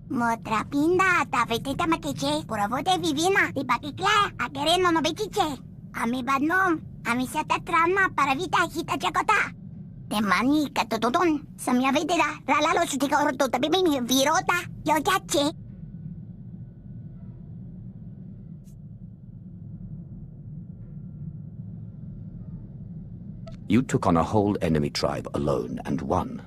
Speaker 15: Motra pinda, tafeteta makeche, puravote vivina, tipakikla, akereno no bekiche. Ami badnom, ami satatrama para vita hita chakota. Temani katotodon, samia vedera, ralalo sutika orto tabibini virota, yojache.
Speaker 2: You took on a whole enemy tribe alone and won.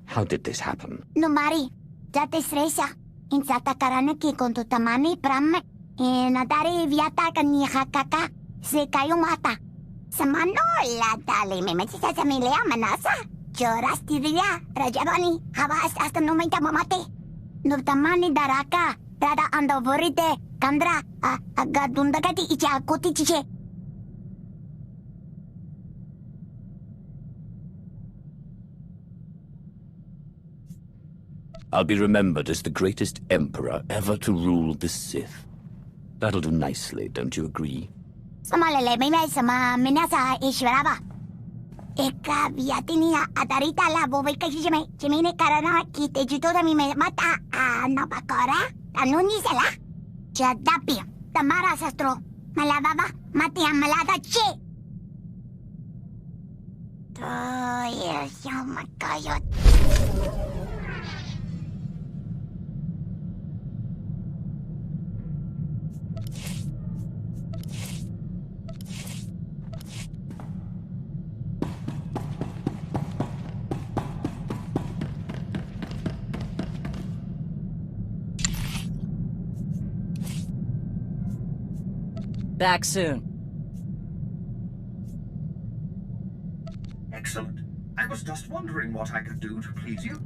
Speaker 2: How did this happen?
Speaker 15: No mari, jate sresa. Insata karana ki konto tamani pramme. Nadari viata kani hakaka. Se kayo mata. Samano la dali me metisa sa milea manasa. Choras tiria, rajabani, habas hasta no me mamate. No tamani daraka. Rada ando vorite, kandra, agadundagati icha kuti chiche.
Speaker 2: I'll be remembered as the greatest emperor ever to rule the Sith. That'll do nicely, don't you agree?
Speaker 15: Samalele mime sama minasa ishwaraba. Eka viatinia atarita la bobeka shime. Chimine karana kite jutoda mime mata napakora. Anuni sela. Chadapi. Tamara sastro. Malababa. Matia malada che. Oh yes, oh my god.
Speaker 10: Back soon.
Speaker 8: Excellent. I was just wondering what I could do to please you.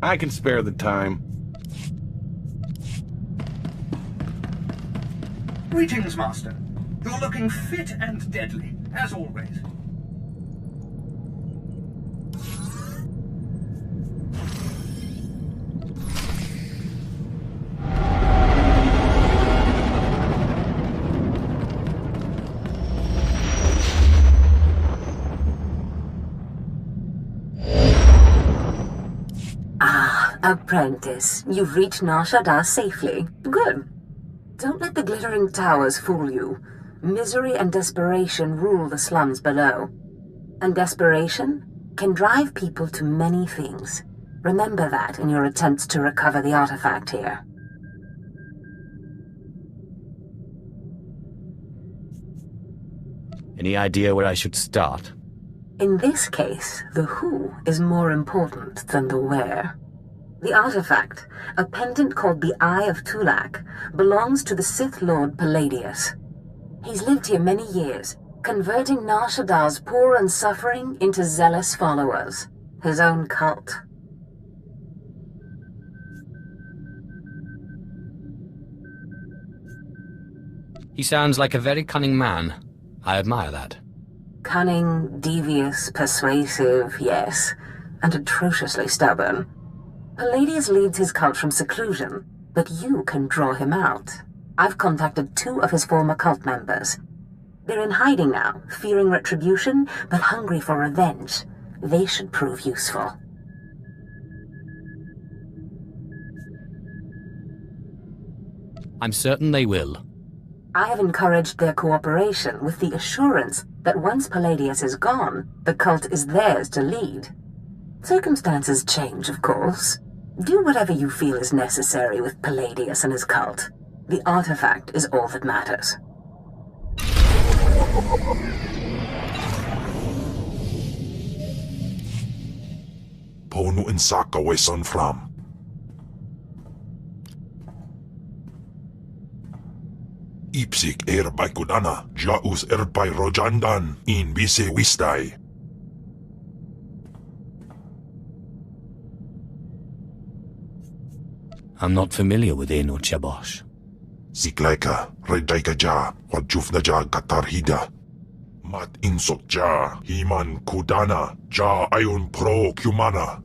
Speaker 12: I can spare the time.
Speaker 8: Greetings, Master. You're looking fit and deadly, as always.
Speaker 1: Apprentice, you've reached Nar Shaddaa safely. Good. Don't let the glittering towers fool you. Misery and desperation rule the slums below. And desperation can drive people to many things. Remember that in your attempts to recover the artifact here.
Speaker 2: Any idea where I should start?
Speaker 1: In this case, the who is more important than the where. The artifact, a pendant called the Eye of Tulak, belongs to the Sith Lord Palladius. He's lived here many years, converting Nar Shaddaa's poor and suffering into zealous followers, his own cult.
Speaker 2: He sounds like a very cunning man. I admire that.
Speaker 1: Cunning, devious, persuasive, yes, and atrociously stubborn. Palladius leads his cult from seclusion, but you can draw him out. I've contacted 2 of his former cult members. They're in hiding now, fearing retribution, but hungry for revenge. They should prove useful.
Speaker 2: I'm certain they will.
Speaker 1: I have encouraged their cooperation with the assurance that once Palladius is gone, the cult is theirs to lead. Circumstances change, of course. Do whatever you feel is necessary with Palladius and his cult. The artifact is all that matters.
Speaker 5: Ponu insaka weson fram. Ipsik erbay kudana, jaus erbay rojandan, in bise wistai.
Speaker 2: I'm not familiar with Inu Chabosh.
Speaker 5: Ziklaika, Redaika ja, Wajufna ja Katarhida. Mat insok ja, Himan Kudana, ja Ayun Pro Kumana.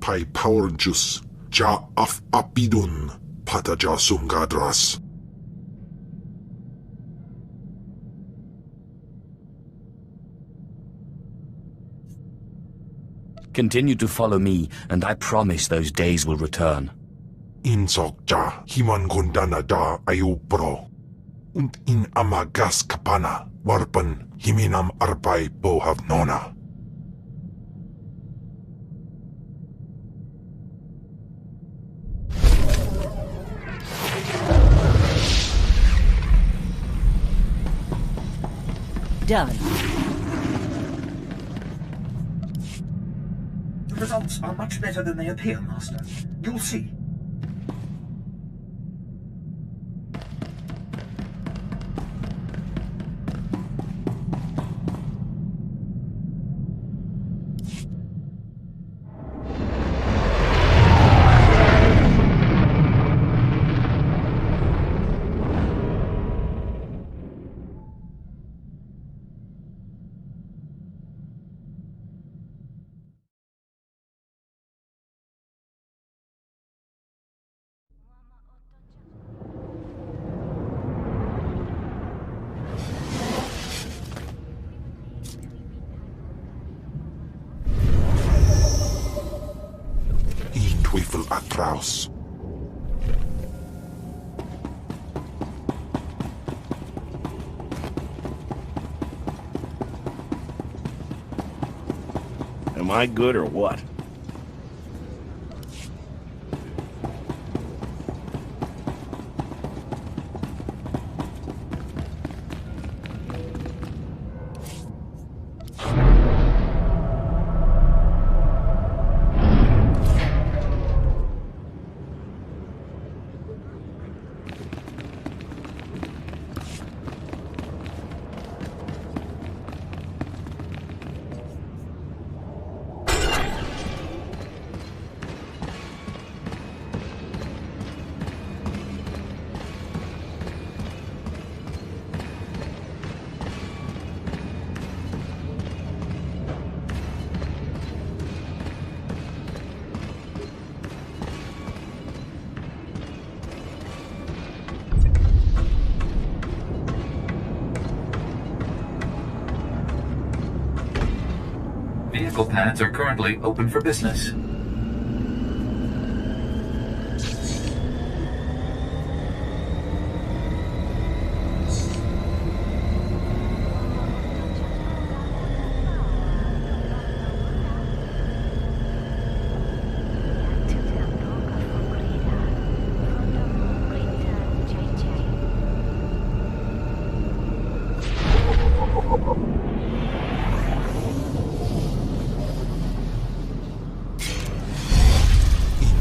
Speaker 5: Pai Power Juice, ja Af Apidun, Pata ja Sungadras.
Speaker 2: Continue to follow me, and I promise those days will return.
Speaker 5: Insok ja, Himan Kundana da Ayu Pro. Und in Amagas Kapana, Warpan, Himinam Arpai Bohav Nona.
Speaker 10: Done.
Speaker 8: The results are much better than they appear, Master. You'll see.
Speaker 5: Teufel atraus.
Speaker 12: Am I good or what?
Speaker 16: Vehicle pads are currently open for business.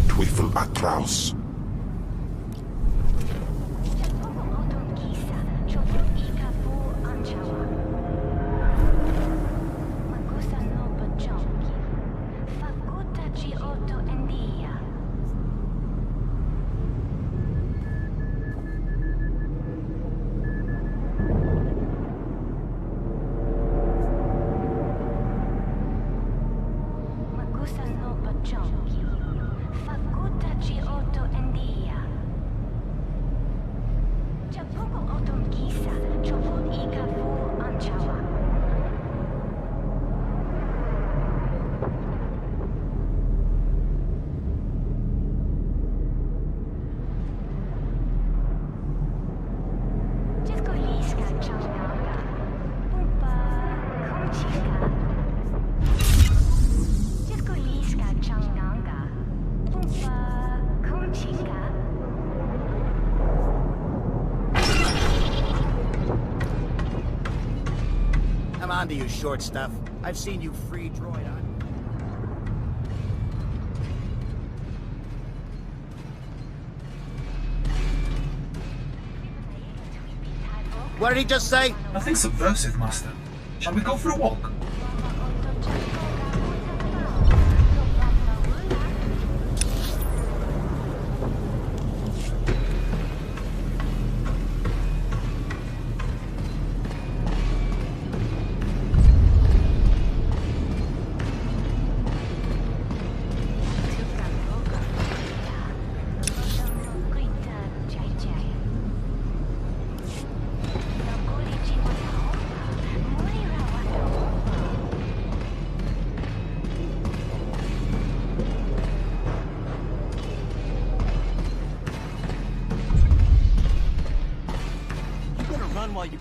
Speaker 5: Teufel atraus.
Speaker 17: I'm onto you, short stuff. I've seen you free droid on. What did he just say?
Speaker 8: Nothing subversive, Master. Shall we go for a walk?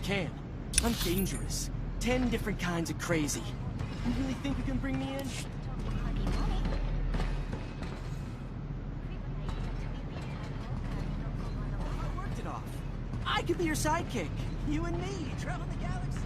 Speaker 18: can. I'm dangerous. 10 different kinds of crazy. You really think you can bring me in? I worked it off. I could be your sidekick. You and me, traveling the galaxy.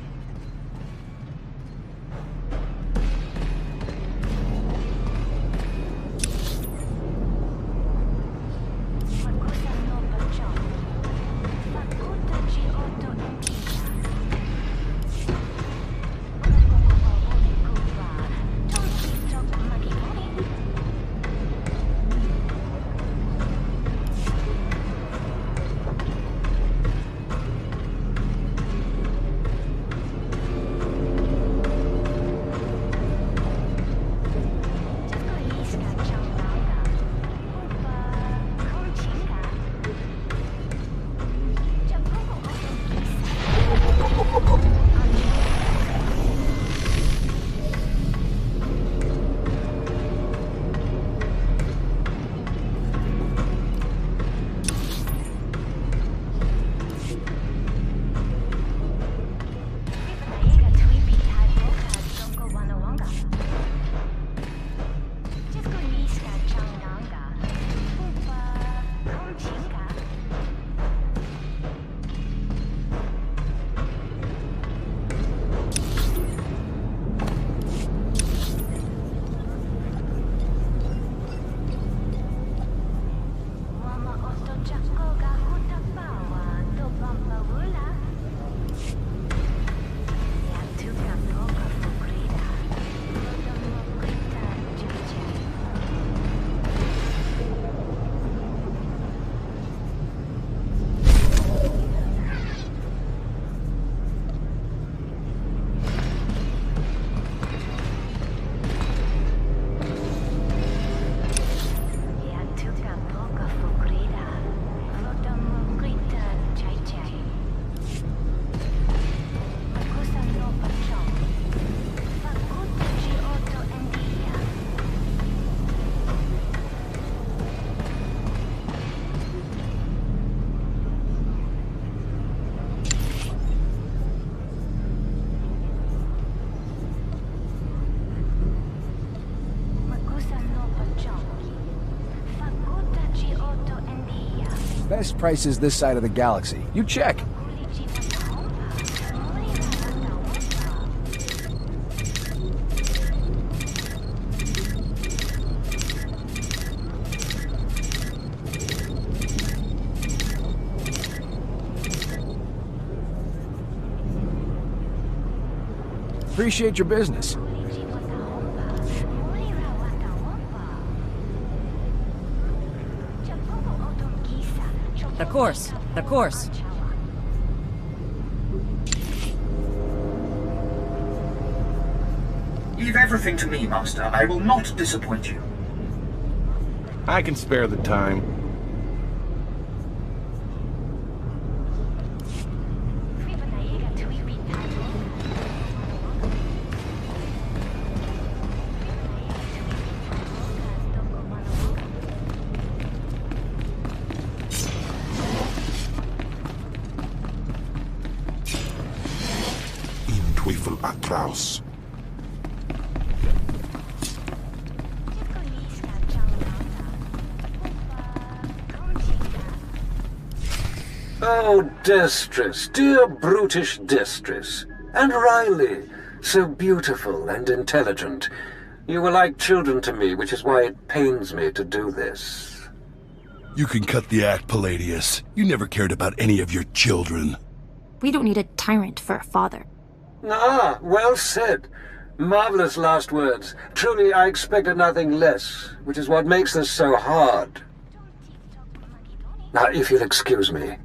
Speaker 19: Best prices this side of the galaxy. You check. Appreciate your business.
Speaker 10: The course.
Speaker 8: Leave everything to me, Master. I will not disappoint you.
Speaker 12: I can spare the time.
Speaker 5: Teufel atraus.
Speaker 20: Oh, Destress, dear brutish Destress. And Riley, so beautiful and intelligent. You were like children to me, which is why it pains me to do this.
Speaker 21: You can cut the act, Palladius. You never cared about any of your children.
Speaker 22: We don't need a tyrant for a father.
Speaker 20: Ah, well said. Marvelous last words. Truly, I expected nothing less, which is what makes this so hard. Now, if you'll excuse me,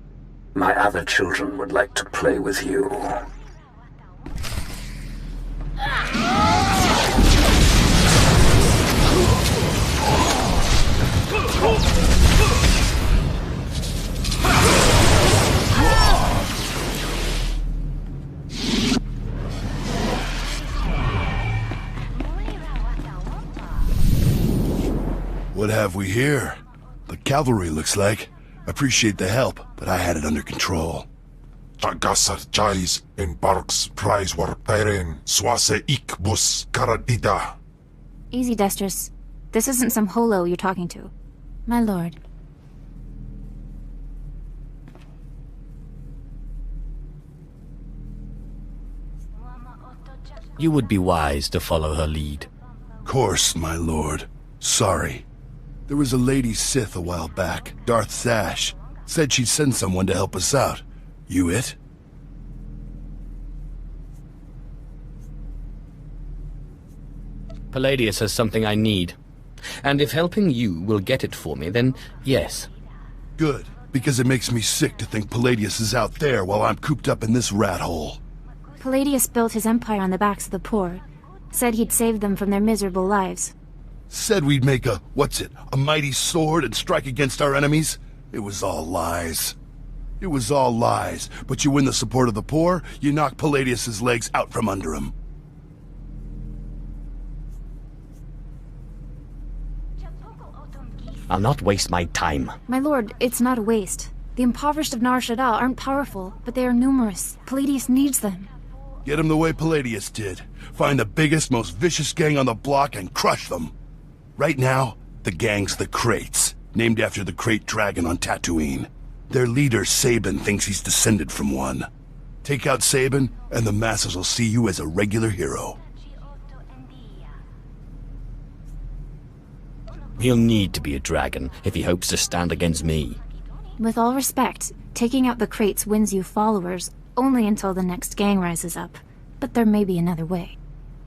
Speaker 20: my other children would like to play with you.
Speaker 21: What have we here? The cavalry, looks like. Appreciate the help, but I had it under control.
Speaker 5: Tagasar Jais in Barks Prize war Tairen Swase Ik Bus Karadida.
Speaker 22: Easy, Destrus. This isn't some holo you're talking to. My lord.
Speaker 2: You would be wise to follow her lead.
Speaker 21: Course, my lord. Sorry. There was a lady Sith a while back, Darth Sash. Said she'd send someone to help us out. You it?
Speaker 2: Palladius has something I need. And if helping you will get it for me, then yes.
Speaker 21: Good, because it makes me sick to think Palladius is out there while I'm cooped up in this rat hole.
Speaker 22: Palladius built his empire on the backs of the poor. Said he'd save them from their miserable lives.
Speaker 21: Said we'd make a mighty sword and strike against our enemies? It was all lies. It was all lies, but you win the support of the poor, you knock Palladius's legs out from under him.
Speaker 2: I'll not waste my time.
Speaker 22: My lord, it's not a waste. The impoverished of Nar Shaddaa aren't powerful, but they are numerous. Palladius needs them.
Speaker 21: Get them the way Palladius did. Find the biggest, most vicious gang on the block and crush them. Right now, the gang's the Kraits, named after the Krayt dragon on Tatooine. Their leader, Sabin, thinks he's descended from one. Take out Sabin, and the masses will see you as a regular hero.
Speaker 2: He'll need to be a dragon if he hopes to stand against me.
Speaker 22: With all respect, taking out the Kraits wins you followers only until the next gang rises up. But there may be another way.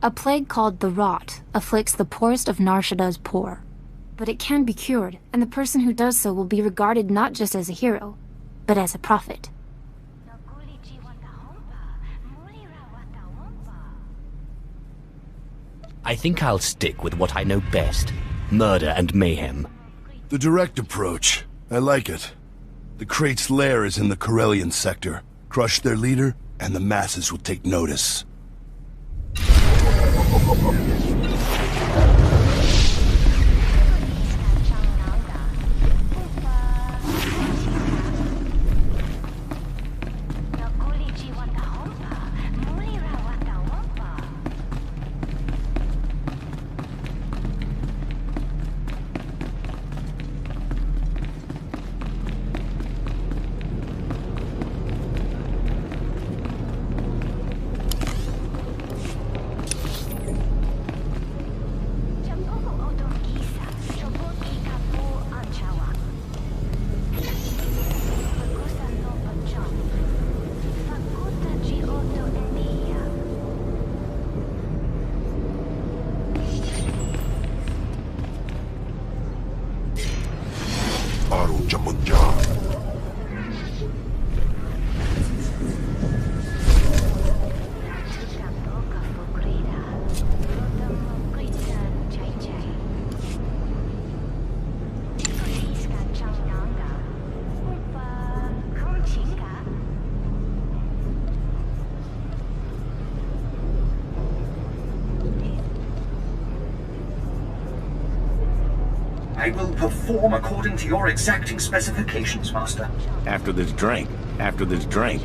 Speaker 22: A plague called the Rot afflicts the poorest of Nar Shaddaa's poor. But it can be cured, and the person who does so will be regarded not just as a hero, but as a prophet.
Speaker 2: I think I'll stick with what I know best. Murder and mayhem.
Speaker 21: The direct approach. I like it. The Krait's lair is in the Corellian sector. Crush their leader, and the masses will take notice.
Speaker 8: I will perform according to your exacting specifications, Master.
Speaker 12: After this drink. After this drink.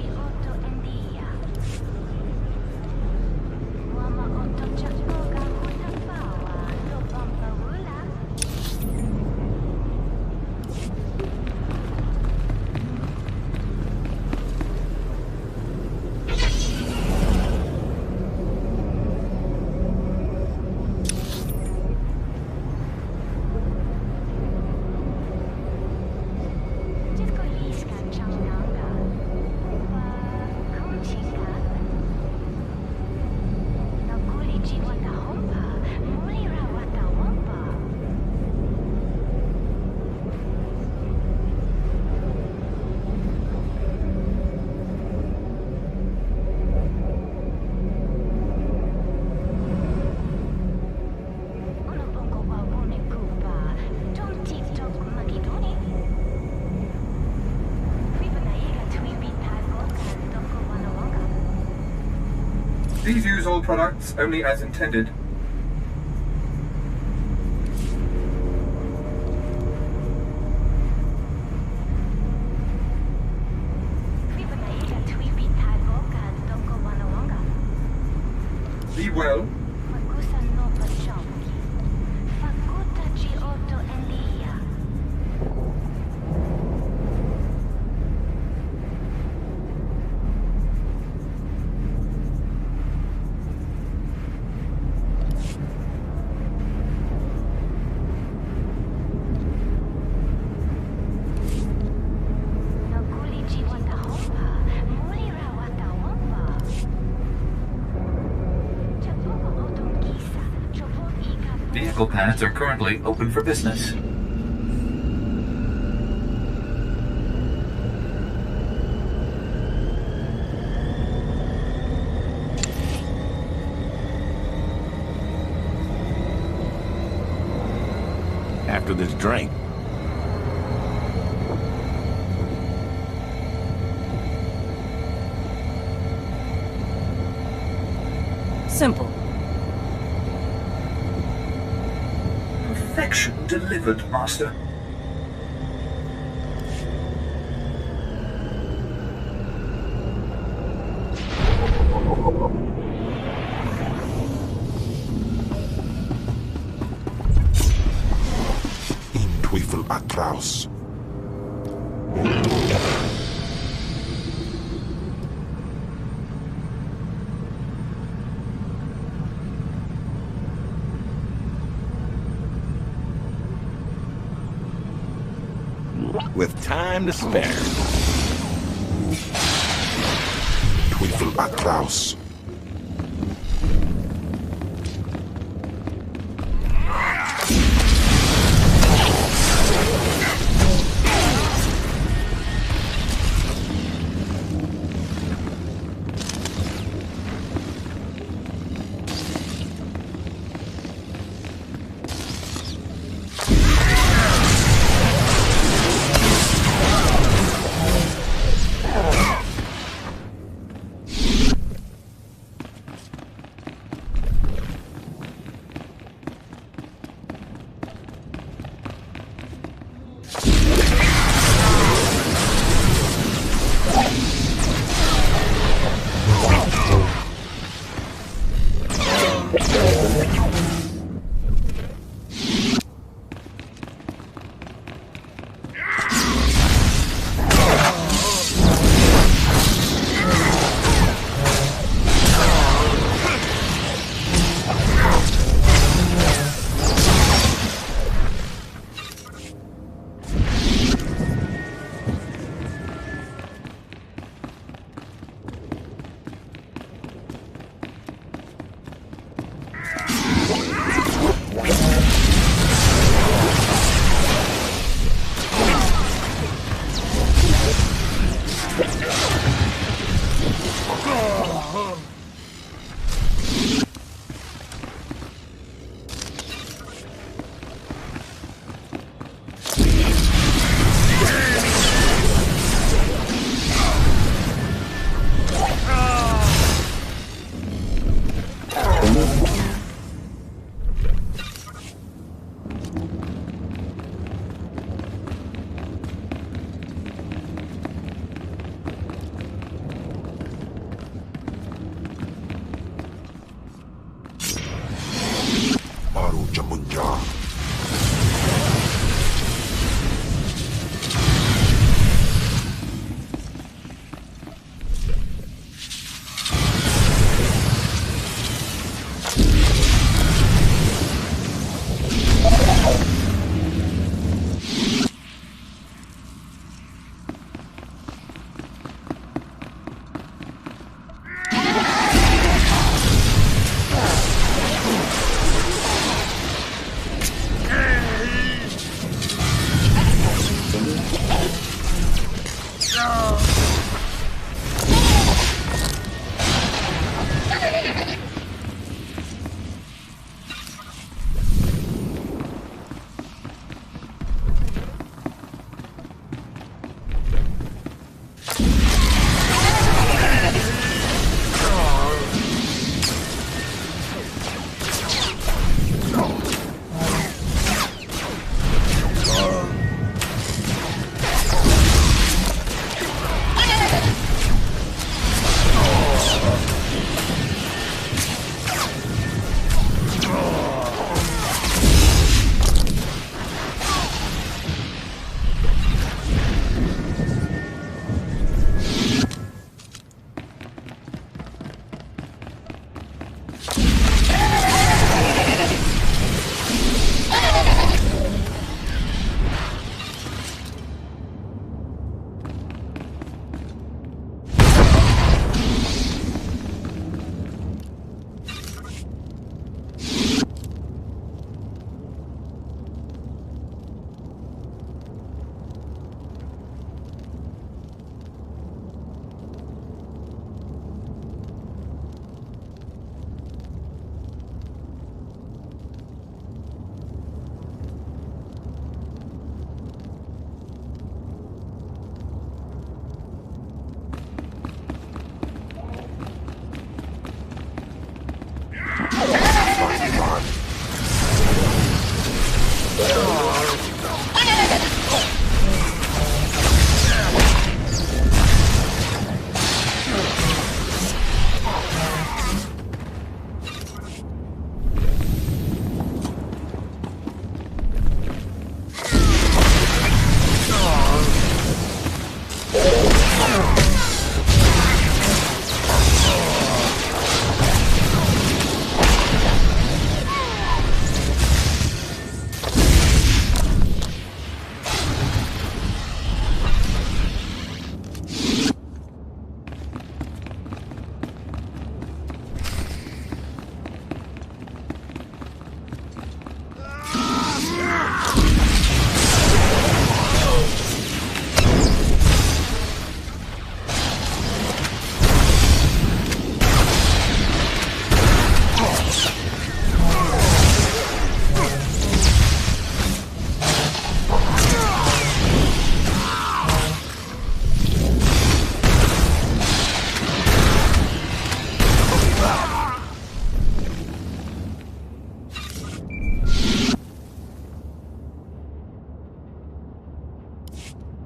Speaker 14: Please use all products only as intended.
Speaker 16: Vehicle pads are currently open for business.
Speaker 12: After this drink.
Speaker 10: Simple.
Speaker 8: Perfection delivered, Master.
Speaker 5: In Teufel atraus.
Speaker 12: With time to spare.
Speaker 5: Teufel atraus.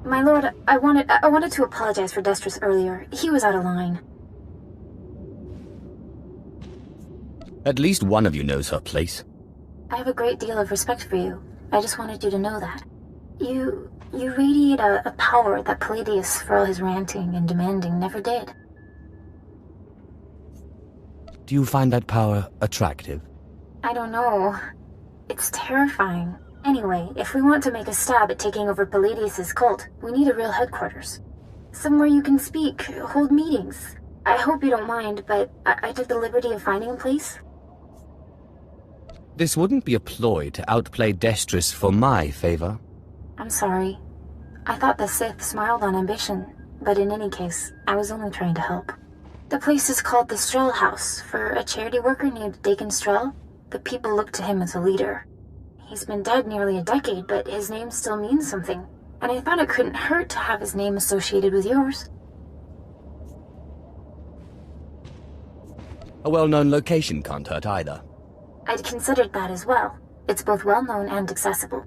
Speaker 22: My lord, I wanted to apologize for Destris earlier. He was out of line.
Speaker 2: At least one of you knows her place.
Speaker 22: I have a great deal of respect for you. I just wanted you to know that. You radiate a power that Palladius, for all his ranting and demanding, never did.
Speaker 2: Do you find that power attractive?
Speaker 22: I don't know. It's terrifying. Anyway, if we want to make a stab at taking over Palladius' cult, we need a real headquarters. Somewhere you can speak, hold meetings. I hope you don't mind, but I took the liberty of finding a place.
Speaker 2: This wouldn't be a ploy to outplay Destris for my favor.
Speaker 22: I'm sorry. I thought the Sith smiled on ambition, but in any case, I was only trying to help. The place is called the Strel House, for a charity worker named Dakin Strel. The people look to him as a leader. He's been dead nearly a decade, but his name still means something, and I thought it couldn't hurt to have his name associated with yours.
Speaker 2: A well-known location can't hurt either.
Speaker 22: I'd considered that as well. It's both well-known and accessible.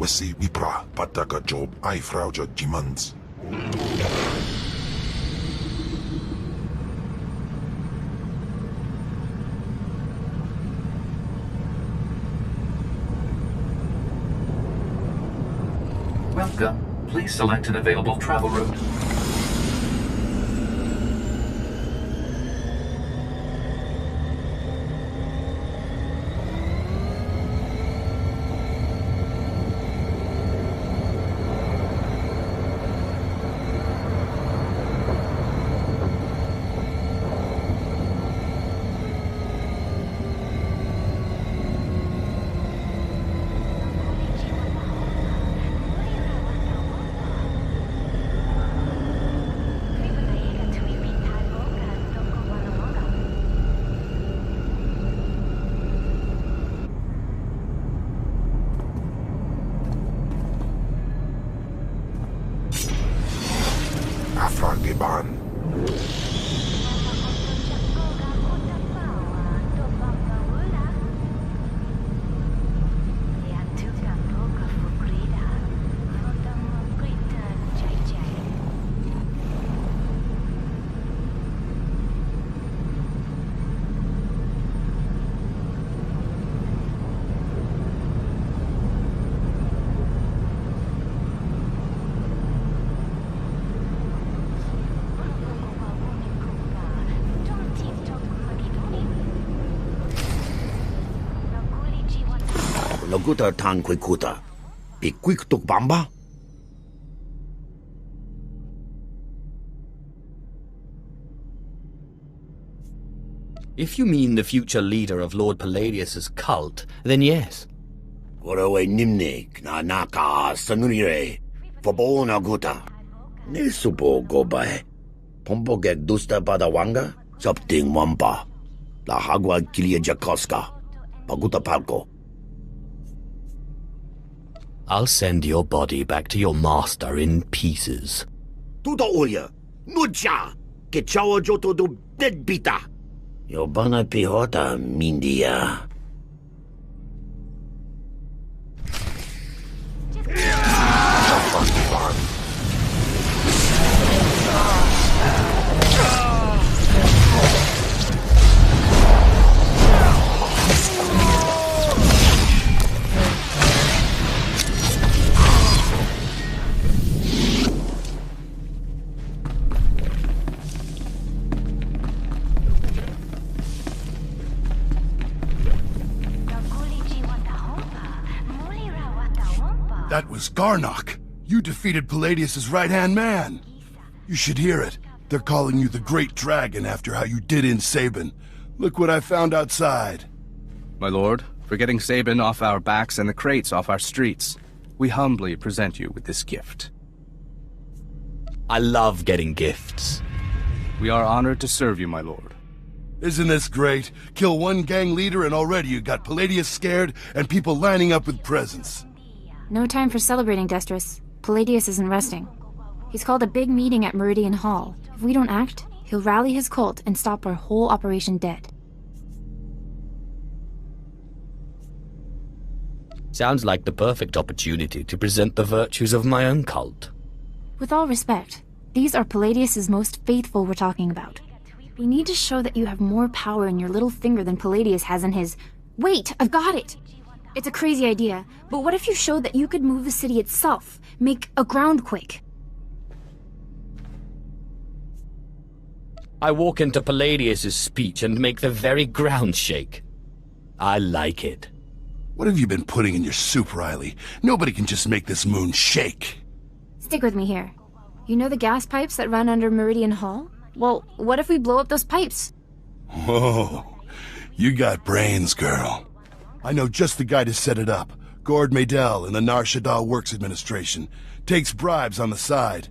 Speaker 5: Wesi Wipra Pataga Job I Frauja Jimans.
Speaker 16: Welcome. Please select an available travel route.
Speaker 5: Taliban.
Speaker 12: Laguta tan kuikuta. Pikwik tuk bamba?
Speaker 2: If you mean the future leader of Lord Palladius's cult, then yes.
Speaker 12: Gorawe nimnik na naka sanurire. Fobo na guta. Ne supo gobae. Pombo gek dusta padawanga. Sapting wampa. La hagwa kilia jakoska. Paguta palko.
Speaker 2: I'll send your body back to your master in pieces.
Speaker 12: Tuta olia. Nucha. Que chawa joto do deadbita. Yobana pihota mindia.
Speaker 21: That was Garnock. You defeated Palladius's right-hand man. You should hear it. They're calling you the Great Dragon after how you did in Sabin. Look what I found outside.
Speaker 3: My lord, for getting Sabin off our backs and the crates off our streets, we humbly present you with this gift.
Speaker 2: I love getting gifts.
Speaker 3: We are honored to serve you, my lord.
Speaker 21: Isn't this great? Kill one gang leader and already you got Palladius scared and people lining up with presents.
Speaker 22: No time for celebrating, Destrus. Palladius isn't resting. He's called a big meeting at Meridian Hall. If we don't act, he'll rally his cult and stop our whole operation dead.
Speaker 2: Sounds like the perfect opportunity to present the virtues of my own cult.
Speaker 22: With all respect, these are Palladius's most faithful we're talking about. We need to show that you have more power in your little finger than Palladius has in his... Wait, I've got it! It's a crazy idea, but what if you showed that you could move the city itself? Make a groundquake?
Speaker 2: I walk into Palladius's speech and make the very ground shake. I like it.
Speaker 21: What have you been putting in your soup, Riley? Nobody can just make this moon shake.
Speaker 22: Stick with me here. You know the gas pipes that run under Meridian Hall? Well, what if we blow up those pipes?
Speaker 21: Whoa, you got brains, girl. I know just the guy to set it up. Gord Maydell in the Nar Shaddaa Works Administration. Takes bribes on the side.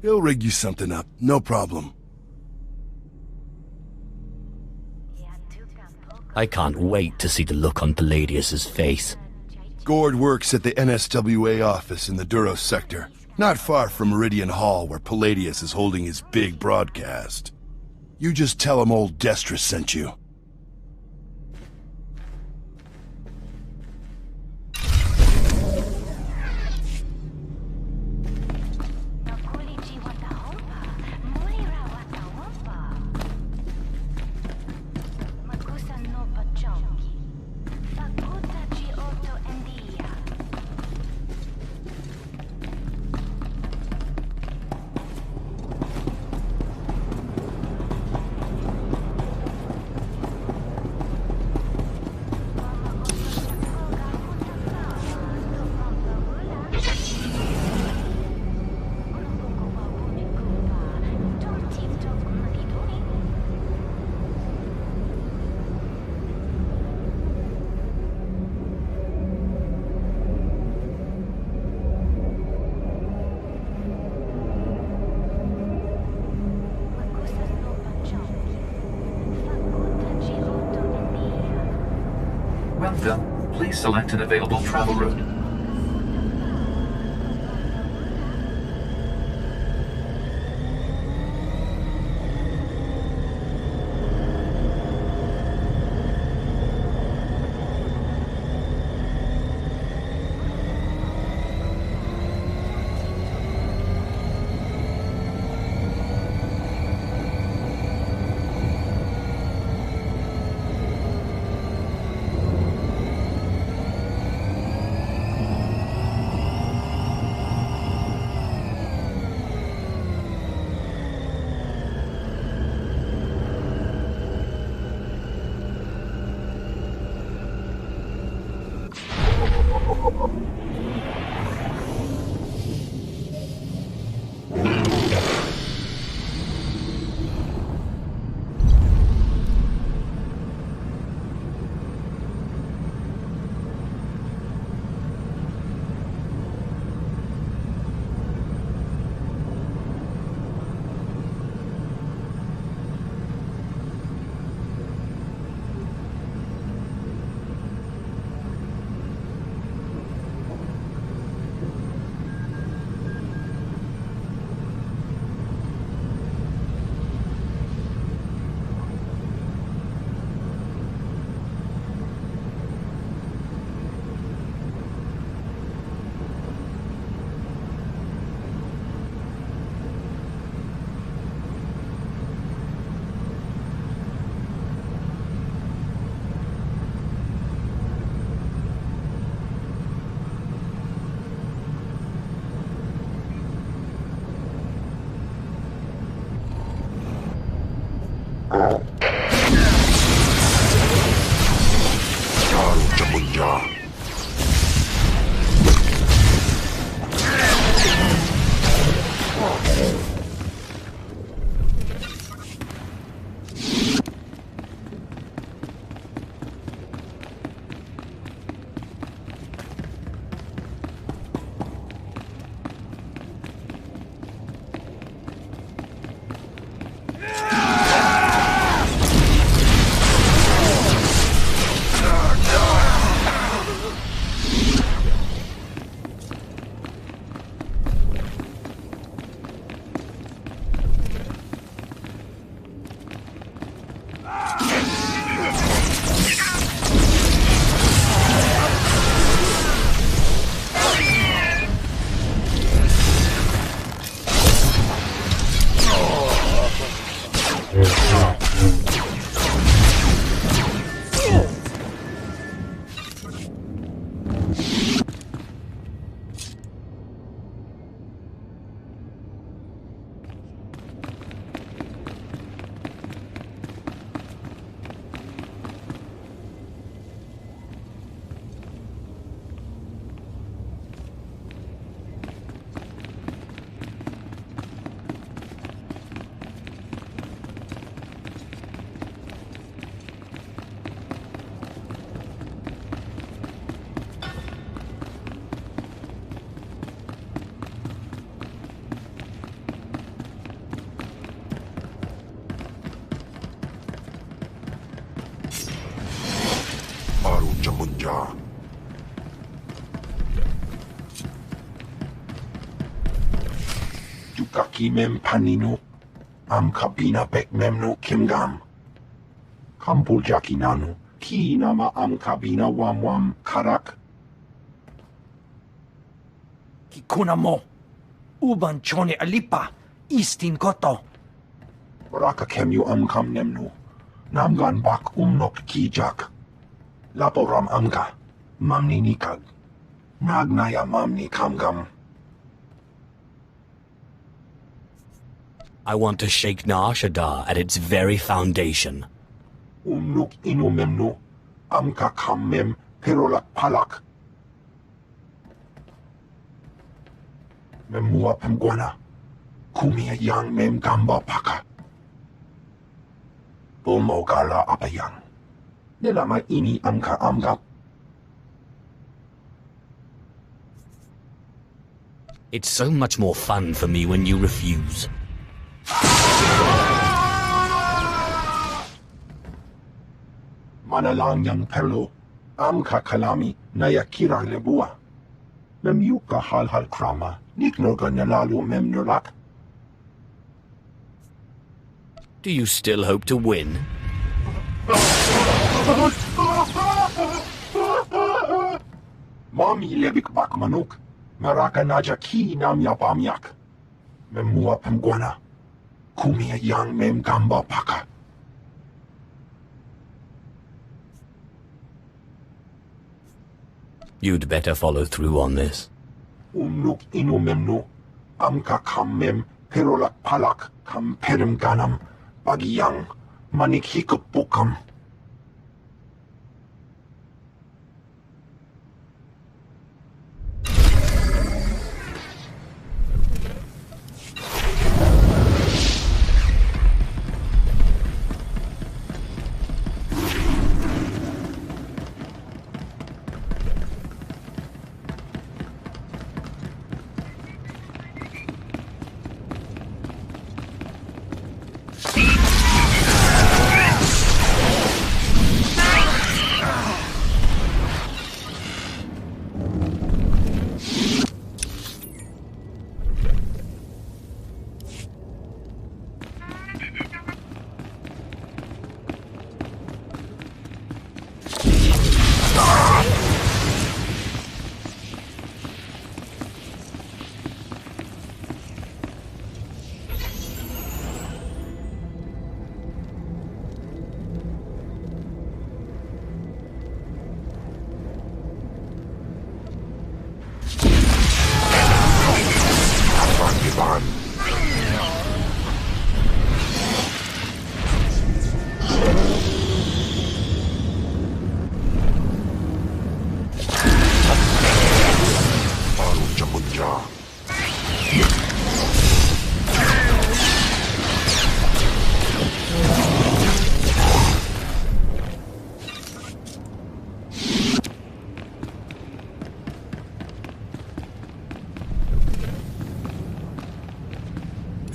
Speaker 21: He'll rig you something up, no problem.
Speaker 2: I can't wait to see the look on Palladius's face.
Speaker 21: Gord works at the NSWA office in the Duros sector, not far from Meridian Hall where Palladius is holding his big broadcast. You just tell him old Destrus sent you.
Speaker 16: Welcome. Please select an available travel route.
Speaker 5: Kaki mem paninu. Am kabina bek memnu kimgam. Kampul jakinanu. Ki nama am kabina wam karak.
Speaker 11: Kikuna mo. Uban chone alipa. Istin koto.
Speaker 5: Raka kemyu am kam nemnu. Namgan bak umnok kijak. Laporam amga. Mamni nikag. Nagnaya mamni kamgam.
Speaker 2: I want to shake Narshada at its very foundation.
Speaker 5: Umnuk inu memnu. Amka kam mem perolak palak. Memua pemguana. Kumia yang mem gamba paka. Bumogala apayang. Nilama ini amka amgap.
Speaker 2: It's so much more fun for me when you refuse.
Speaker 5: Manalang yang perlu. Amka kalami nayakira lebua. Memyuka hal krama. Niknoga nalalu memnulak.
Speaker 2: Do you still hope to win?
Speaker 5: Mami lebik bak manuk. Maraka naja ki nam yapamyak. Memua pemguana. Kumia yang mem gamba paka.
Speaker 2: You'd better follow through on this.
Speaker 5: Umnuk inu memnu. Amka kam mem perolak palak. Kam perem ganam. Bagiyang. Manik hikup bukam.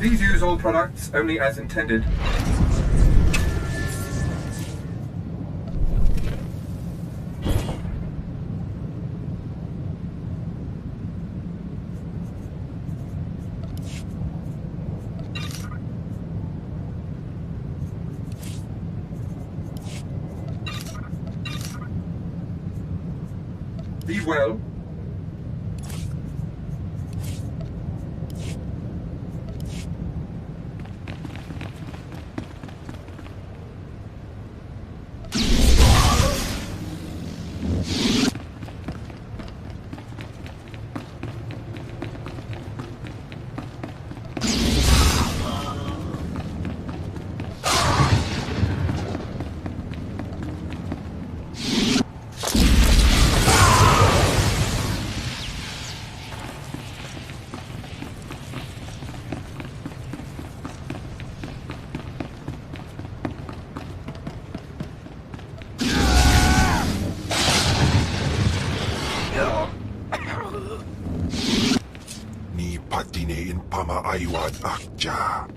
Speaker 14: Please use all products only as intended. Be well.
Speaker 5: Patinein pamaaywan akja.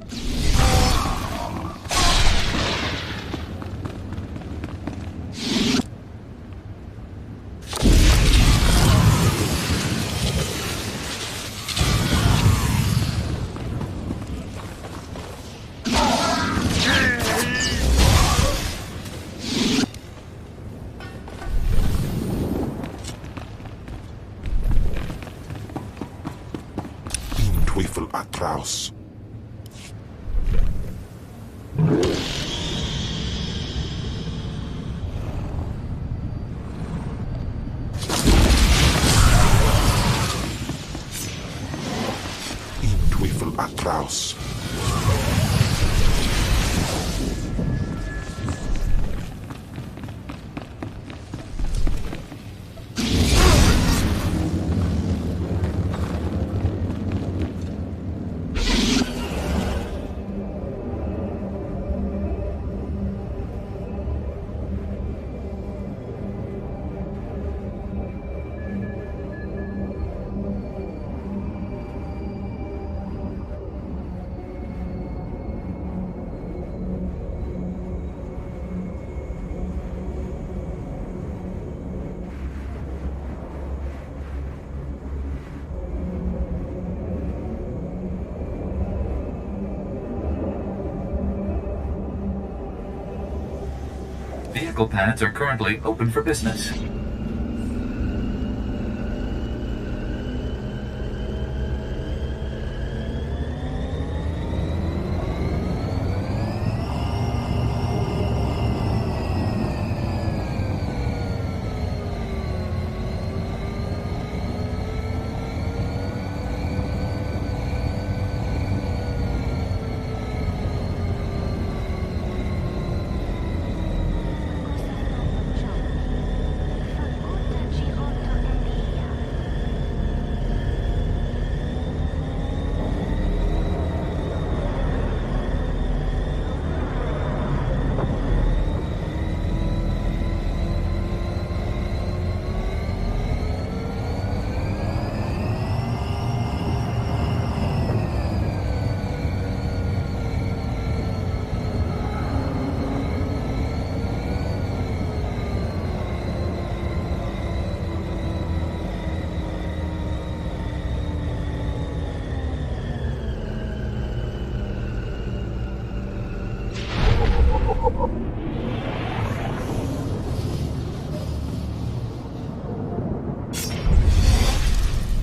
Speaker 5: Teufel atraus. Teufel atraus.
Speaker 16: Vehicle pads are currently open for business.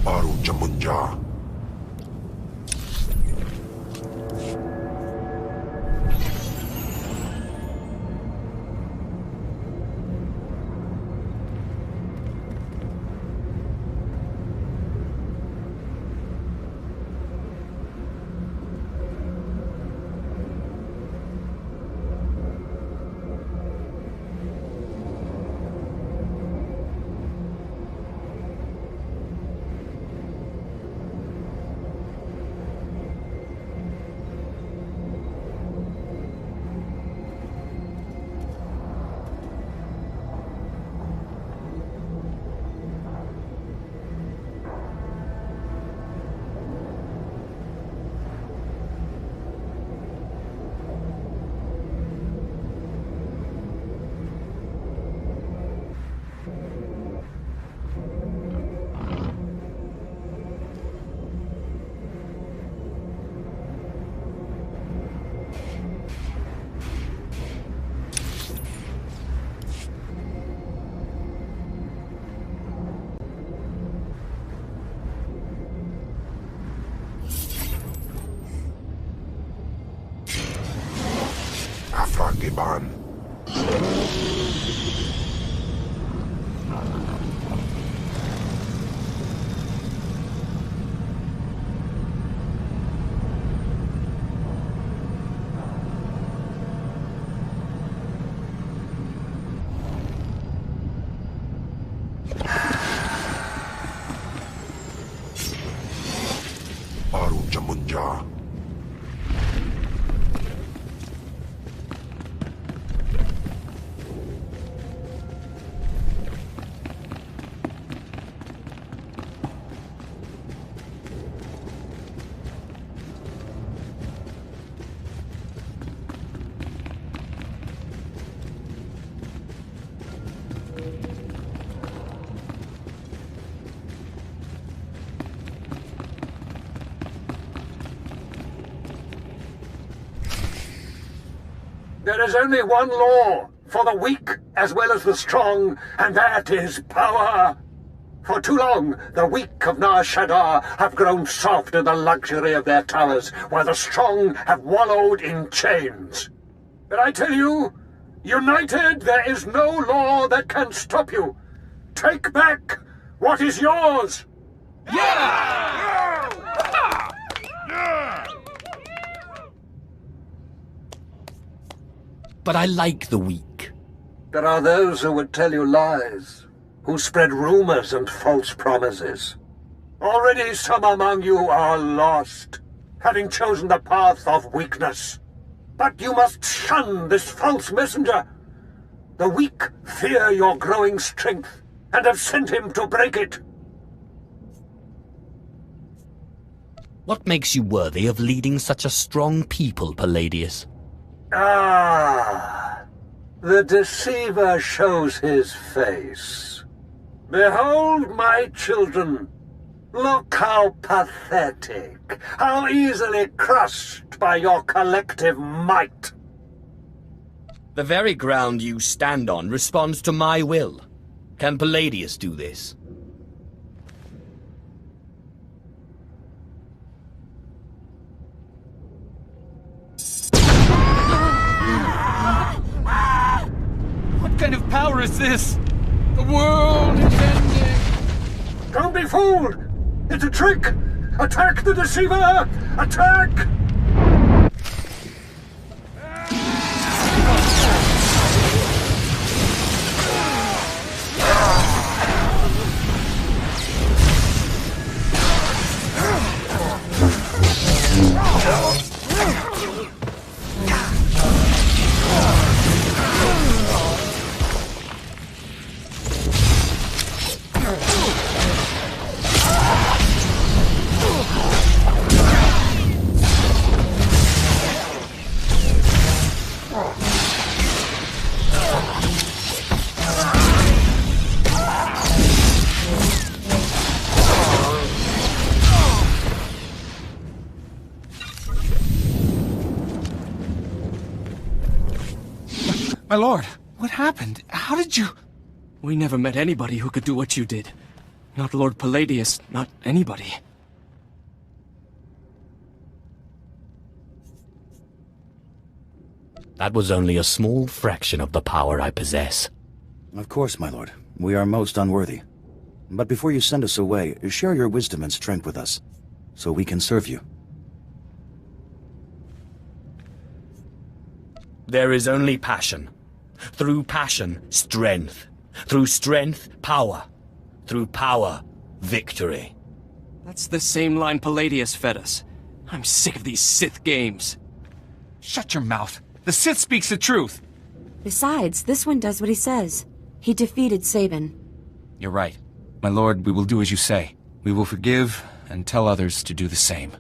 Speaker 16: Baru Jamunja. Afragiban. Baru Jamunja.
Speaker 20: There is only one law for the weak as well as the strong, and that is power. For too long, the weak of Nar Shaddaa have grown soft in the luxury of their towers, while the strong have wallowed in chains. But I tell you, united, there is no law that can stop you. Take back what is yours!
Speaker 2: But I like the weak.
Speaker 20: There are those who would tell you lies, who spread rumors and false promises. Already some among you are lost, having chosen the path of weakness. But you must shun this false messenger. The weak fear your growing strength, and have sent him to break it.
Speaker 2: What makes you worthy of leading such a strong people, Palladius?
Speaker 20: Ah, the deceiver shows his face. Behold, my children. Look how pathetic, how easily crushed by your collective might.
Speaker 2: The very ground you stand on responds to my will. Can Palladius do this?
Speaker 11: What kind of power is this? The world is ending!
Speaker 20: Don't be fooled! It's a trick! Attack the deceiver! Attack!
Speaker 11: My lord, what happened? How did you...
Speaker 18: We never met anybody who could do what you did. Not Lord Palladius, not anybody.
Speaker 2: That was only a small fraction of the power I possess.
Speaker 4: Of course, my lord. We are most unworthy. But before you send us away, share your wisdom and strength with us, so we can serve you.
Speaker 2: There is only passion. Through passion, strength. Through strength, power. Through power, victory.
Speaker 18: That's the same line Palladius fed us. I'm sick of these Sith games.
Speaker 11: Shut your mouth. The Sith speaks the truth.
Speaker 10: Besides, this one does what he says. He defeated Sabin.
Speaker 11: You're right. My lord, we will do as you say. We will forgive and tell others to do the same.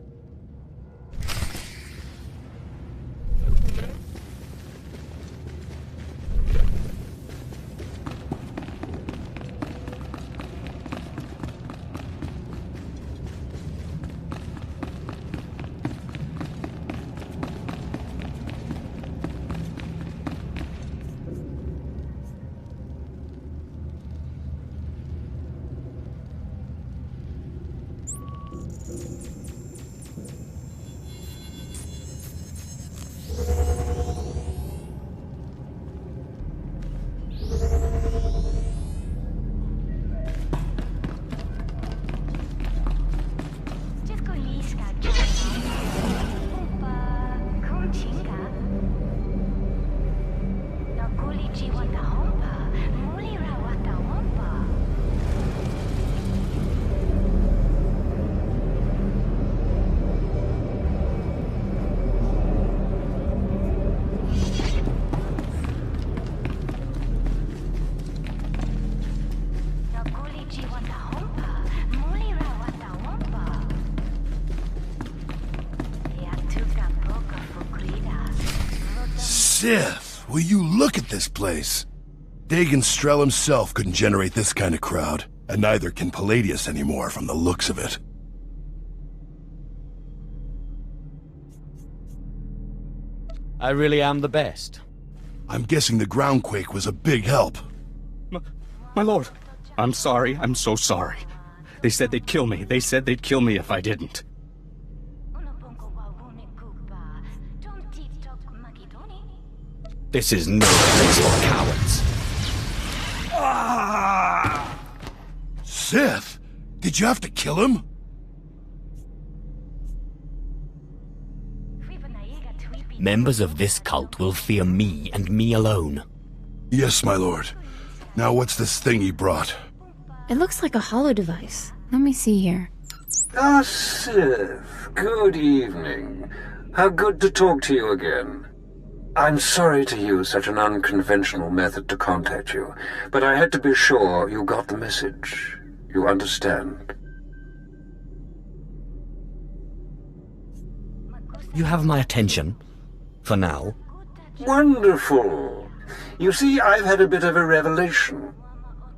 Speaker 21: Sith, will you look at this place? Dagon Strel himself couldn't generate this kind of crowd, and neither can Palladius anymore from the looks of it.
Speaker 2: I really am the best.
Speaker 21: I'm guessing the groundquake was a big help.
Speaker 18: My lord,
Speaker 3: I'm sorry. I'm so sorry. They said they'd kill me. They said they'd kill me if I didn't.
Speaker 2: This is no place for cowards.
Speaker 21: Sith! Did you have to kill him?
Speaker 2: Members of this cult will fear me and me alone.
Speaker 21: Yes, my lord. Now what's this thing he brought?
Speaker 22: It looks like a hollow device. Let me see here.
Speaker 20: Ah, Sith. Good evening. How good to talk to you again. I'm sorry to use such an unconventional method to contact you, but I had to be sure you got the message. You understand?
Speaker 2: You have my attention. For now.
Speaker 20: Wonderful. You see, I've had a bit of a revelation.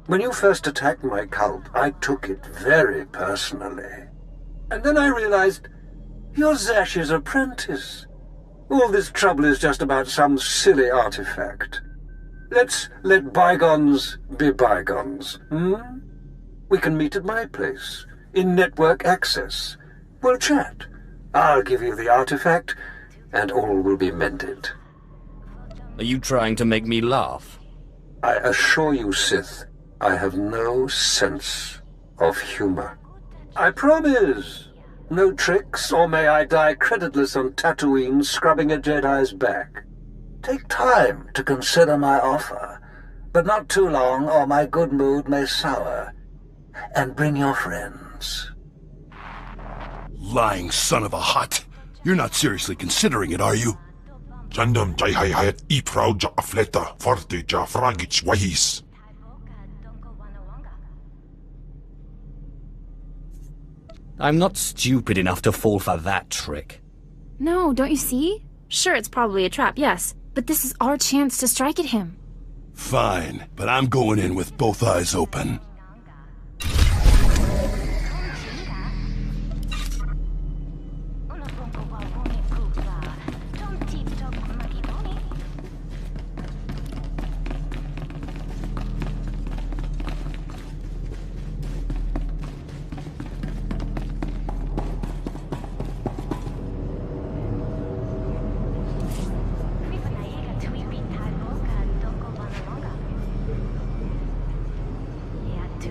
Speaker 20: When you first attacked my cult, I took it very personally. And then I realized you're Zash's apprentice. All this trouble is just about some silly artifact. Let's let bygones be bygones, We can meet at my place, in network access. We'll chat. I'll give you the artifact, and all will be mended.
Speaker 2: Are you trying to make me laugh?
Speaker 20: I assure you, Sith, I have no sense of humor. I promise. No tricks, or may I die creditless on Tatooine scrubbing a Jedi's back. Take time to consider my offer, but not too long, or my good mood may sour. And bring your friends.
Speaker 21: Lying son of a hut. You're not seriously considering it, are you?
Speaker 5: Jandam jai hayat iprau ja afleta forte ja fragich wahis.
Speaker 2: I'm not stupid enough to fall for that trick.
Speaker 22: No, don't you see? Sure, it's probably a trap, yes. But this is our chance to strike at him.
Speaker 21: Fine, but I'm going in with both eyes open.